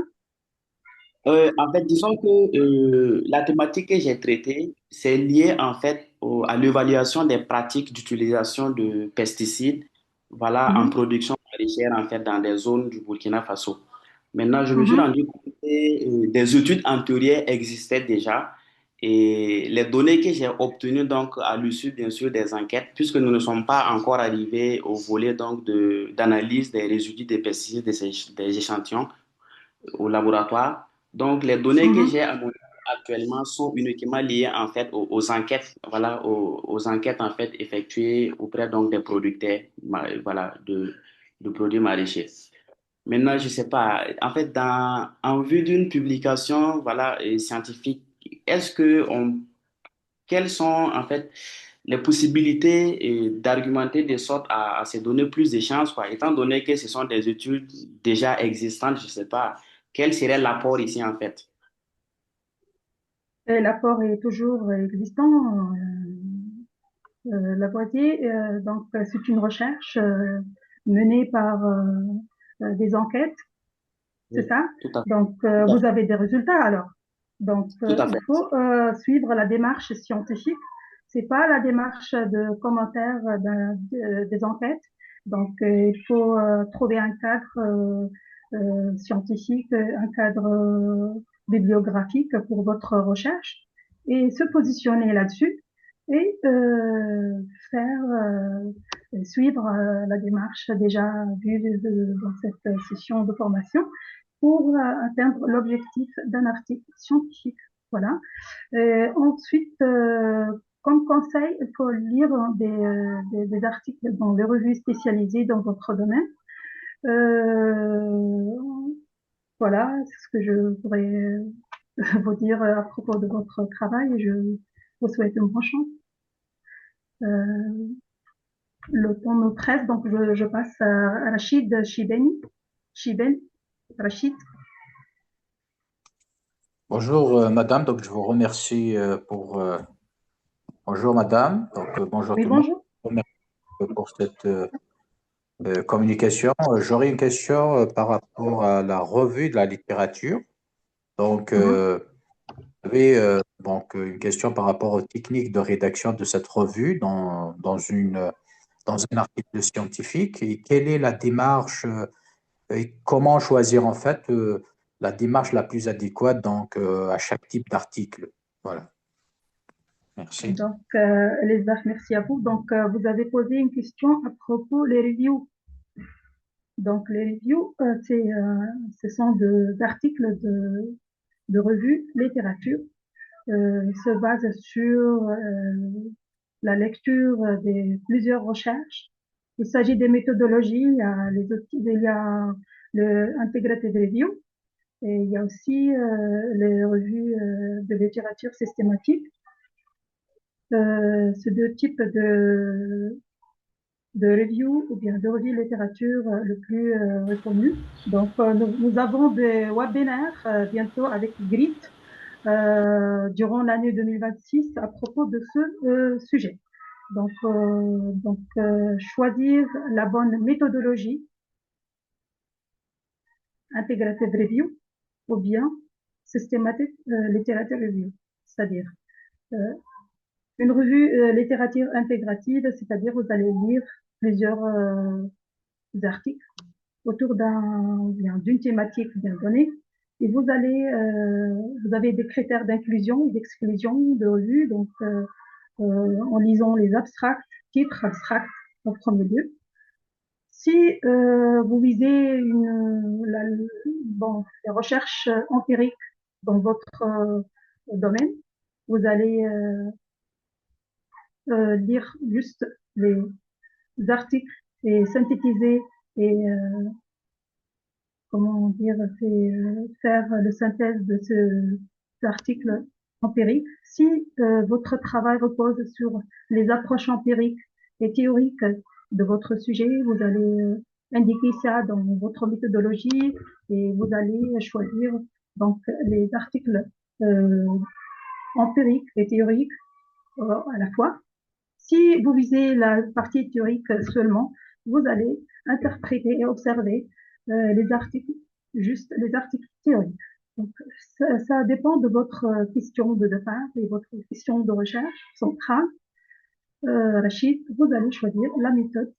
En fait, disons que la thématique que j'ai traitée, c'est lié en fait à l'évaluation des pratiques d'utilisation de pesticides, voilà, en Mhm, production maraîchère en fait dans des zones du Burkina Faso. Maintenant, je me suis mhm, rendu compte que des études antérieures existaient déjà et les données que j'ai obtenues donc à l'issue bien sûr des enquêtes, puisque nous ne sommes pas encore arrivés au volet donc d'analyse des résidus des pesticides des échantillons au laboratoire. Donc, les données que mhm. j'ai à mon actuellement sont uniquement liées en fait aux enquêtes, voilà, aux enquêtes en fait effectuées auprès donc des producteurs, voilà, de produits maraîchers. Maintenant, je sais pas, en fait, en vue d'une publication, voilà, scientifique, est-ce que quelles sont en fait les possibilités d'argumenter de sorte à se donner plus de chances, quoi, étant donné que ce sont des études déjà existantes, je sais pas, quel serait l'apport ici en fait? Et l'apport est toujours existant. Lavoisier, c'est une recherche menée par des enquêtes, c'est Oui, ça? tout à fait, Donc, tout à vous fait, avez des résultats alors. Donc, tout à il fait. faut suivre la démarche scientifique. C'est pas la démarche de commentaire des enquêtes. Donc, il faut trouver un cadre scientifique, un cadre bibliographique pour votre recherche et se positionner là-dessus et faire suivre la démarche déjà vue dans cette session de formation pour atteindre l'objectif d'un article scientifique. Voilà. Ensuite, comme conseil, il faut lire des articles dans les revues spécialisées dans votre domaine. Euh, voilà, c'est ce que je pourrais vous dire à propos de votre travail. Je vous souhaite une bonne chance. Euh, le temps nous presse, donc je passe à Rachid Chibeni. Chiben, Rachid. Bonjour Madame, donc je vous remercie bonjour Madame, donc bonjour Oui, tout le monde. bonjour. Je vous remercie pour cette communication. J'aurais une question par rapport à la revue de la littérature. Donc Mhm. avez donc une question par rapport aux techniques de rédaction de cette revue dans un article scientifique et quelle est la démarche et comment choisir en fait la démarche la plus adéquate donc à chaque type d'article. Voilà. Merci. Donc, merci à vous. Donc, vous avez posé une question à propos des reviews. Donc, les reviews, ce sont des articles de revues littérature. Se basent sur la lecture de plusieurs recherches. Il s'agit des méthodologies, il y a les outils, il y a le Integrated Review et il y a aussi les revues de littérature systématique. Ces deux types de review ou bien de revue littérature le plus reconnu. Donc, nous avons des webinaires bientôt avec Grit durant l'année 2026 à propos de ce sujet. Donc, choisir la bonne méthodologie, integrative review, ou bien systématique literature review, c'est-à-dire une revue littérature intégrative, c'est-à-dire vous allez lire plusieurs articles autour d'une thématique bien donnée. Et vous avez des critères d'inclusion et d'exclusion de revue, donc en lisant les abstracts, titres abstracts en premier lieu. Si vous visez les recherches empiriques dans votre domaine, vous allez lire juste les articles et synthétiser et comment dire, faire la synthèse de cet article empirique. Si votre travail repose sur les approches empiriques et théoriques de votre sujet, vous allez indiquer ça dans votre méthodologie et vous allez choisir donc les articles empiriques et théoriques à la fois. Si vous visez la partie théorique seulement, vous allez interpréter et observer les articles, juste les articles théoriques. Donc, ça dépend de votre question de départ et votre question de recherche centrale. Rachid, vous allez choisir la méthode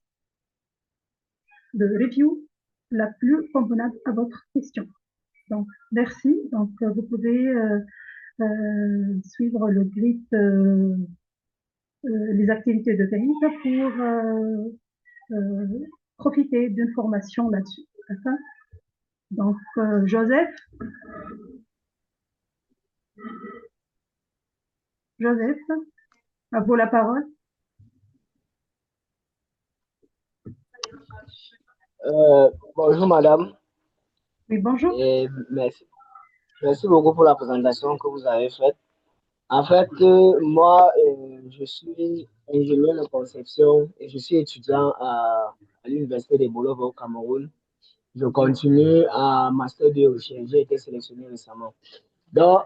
de review la plus convenable à votre question. Donc, merci. Donc, vous pouvez suivre le grid, les activités de grid pour profiter d'une formation là-dessus. D'accord? Donc, Joseph, à vous la parole. Bonjour madame. Oui, bonjour. Et merci beaucoup pour la présentation que vous avez faite. En fait, moi, je suis ingénieur de conception et je suis étudiant à l'Université de Bolovo au Cameroun. Je continue à Master de recherche. J'ai été sélectionné récemment. Donc,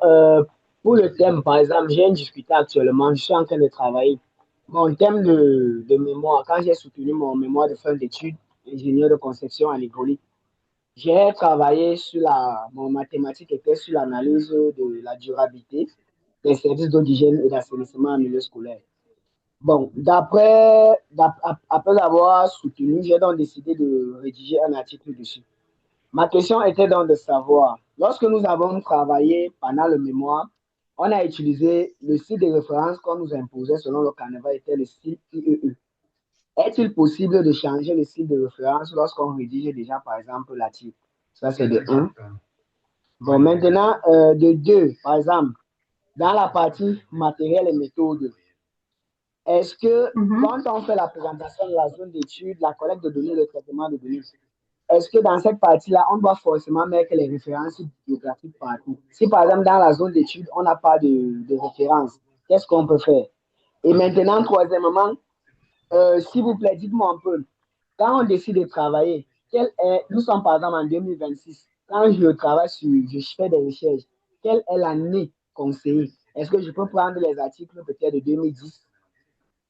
pour le thème, par exemple, j'ai une difficulté actuellement. Je suis en train de travailler. Mon thème de mémoire, quand j'ai soutenu mon mémoire de fin d'études, ingénieur de conception en hydraulique, j'ai travaillé sur mon mathématique était sur l'analyse de la durabilité des services d'eau d'hygiène et d'assainissement en milieu scolaire. Bon, après avoir soutenu, j'ai donc décidé de rédiger un article dessus. Ma question était donc de savoir, lorsque nous avons travaillé pendant le mémoire, on a utilisé le style de référence qu'on nous imposait selon le canevas était le style IEE. Est-il possible de changer le style de référence lorsqu'on rédige déjà, par exemple, l'article? Ça, c'est de 1. Bon, maintenant, de 2, par exemple, dans la partie matériel et méthode, est-ce que quand on fait la présentation de la zone d'étude, la collecte de données, le traitement de données, est-ce que dans cette partie-là, on doit forcément mettre les références bibliographiques partout? Si par exemple, dans la zone d'étude, on n'a pas de référence, qu'est-ce qu'on peut faire? Et maintenant, troisièmement, s'il vous plaît, dites-moi un peu, quand on décide de travailler, nous sommes par exemple en 2026, quand je travaille je fais des recherches, quelle est l'année conseillée? Est-ce que je peux prendre les articles peut-être de 2010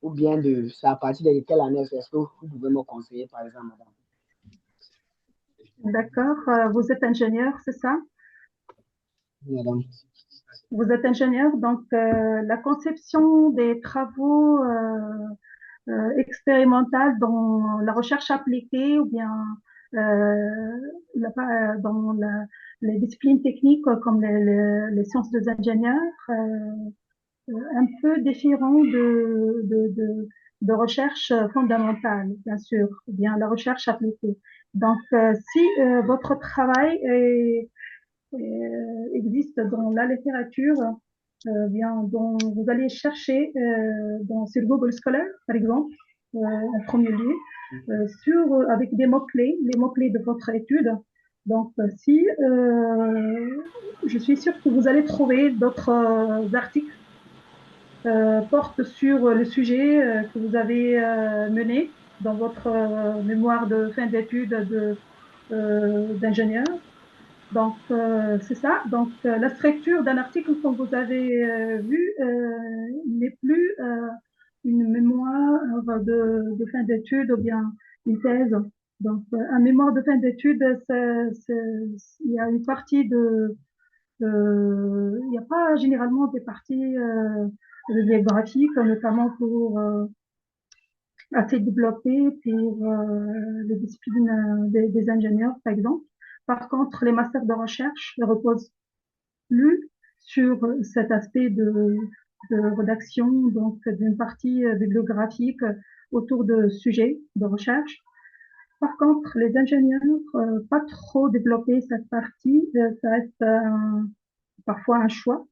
ou bien c'est à partir de quelle année? Est-ce que vous pouvez me conseiller par exemple, madame? D'accord, vous êtes ingénieur, c'est ça? Madame. Vous êtes ingénieur, donc la conception des travaux expérimentaux dans la recherche appliquée ou bien dans les disciplines techniques comme les sciences des ingénieurs, un peu différent de recherche fondamentale, bien sûr, ou bien la recherche appliquée. Donc, si votre travail existe dans la littérature, bien, vous allez chercher sur Google Scholar, par exemple, en premier lieu, avec des mots-clés, les mots-clés de votre étude. Donc, si je suis sûre que vous allez trouver d'autres articles portent sur le sujet que vous avez mené dans votre mémoire de fin d'études d'ingénieur. Donc, c'est ça. Donc, la structure d'un article, comme vous avez vu, n'est plus une mémoire de fin d'études ou bien une thèse. Donc, un mémoire de fin d'études, il y a une partie il n'y a pas généralement des parties bibliographiques, notamment pour assez développées pour les disciplines des ingénieurs, par exemple. Par contre, les masters de recherche ne reposent plus sur cet aspect de rédaction, donc d'une partie bibliographique autour de sujets de recherche. Par contre, les ingénieurs, pas trop développé cette partie, ça reste parfois un choix.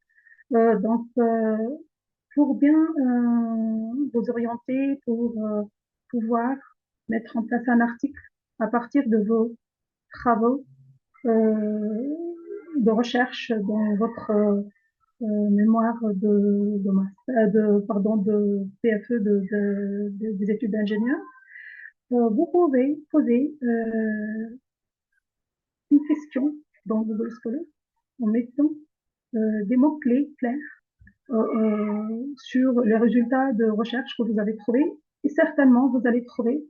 Donc, pour bien vous orienter, pour pouvoir mettre en place un article à partir de vos travaux de recherche dans votre mémoire de PFE des études d'ingénieur, vous pouvez poser une question dans Google Scholar en mettant des mots-clés clairs sur les résultats de recherche que vous avez trouvés. Et certainement, vous allez trouver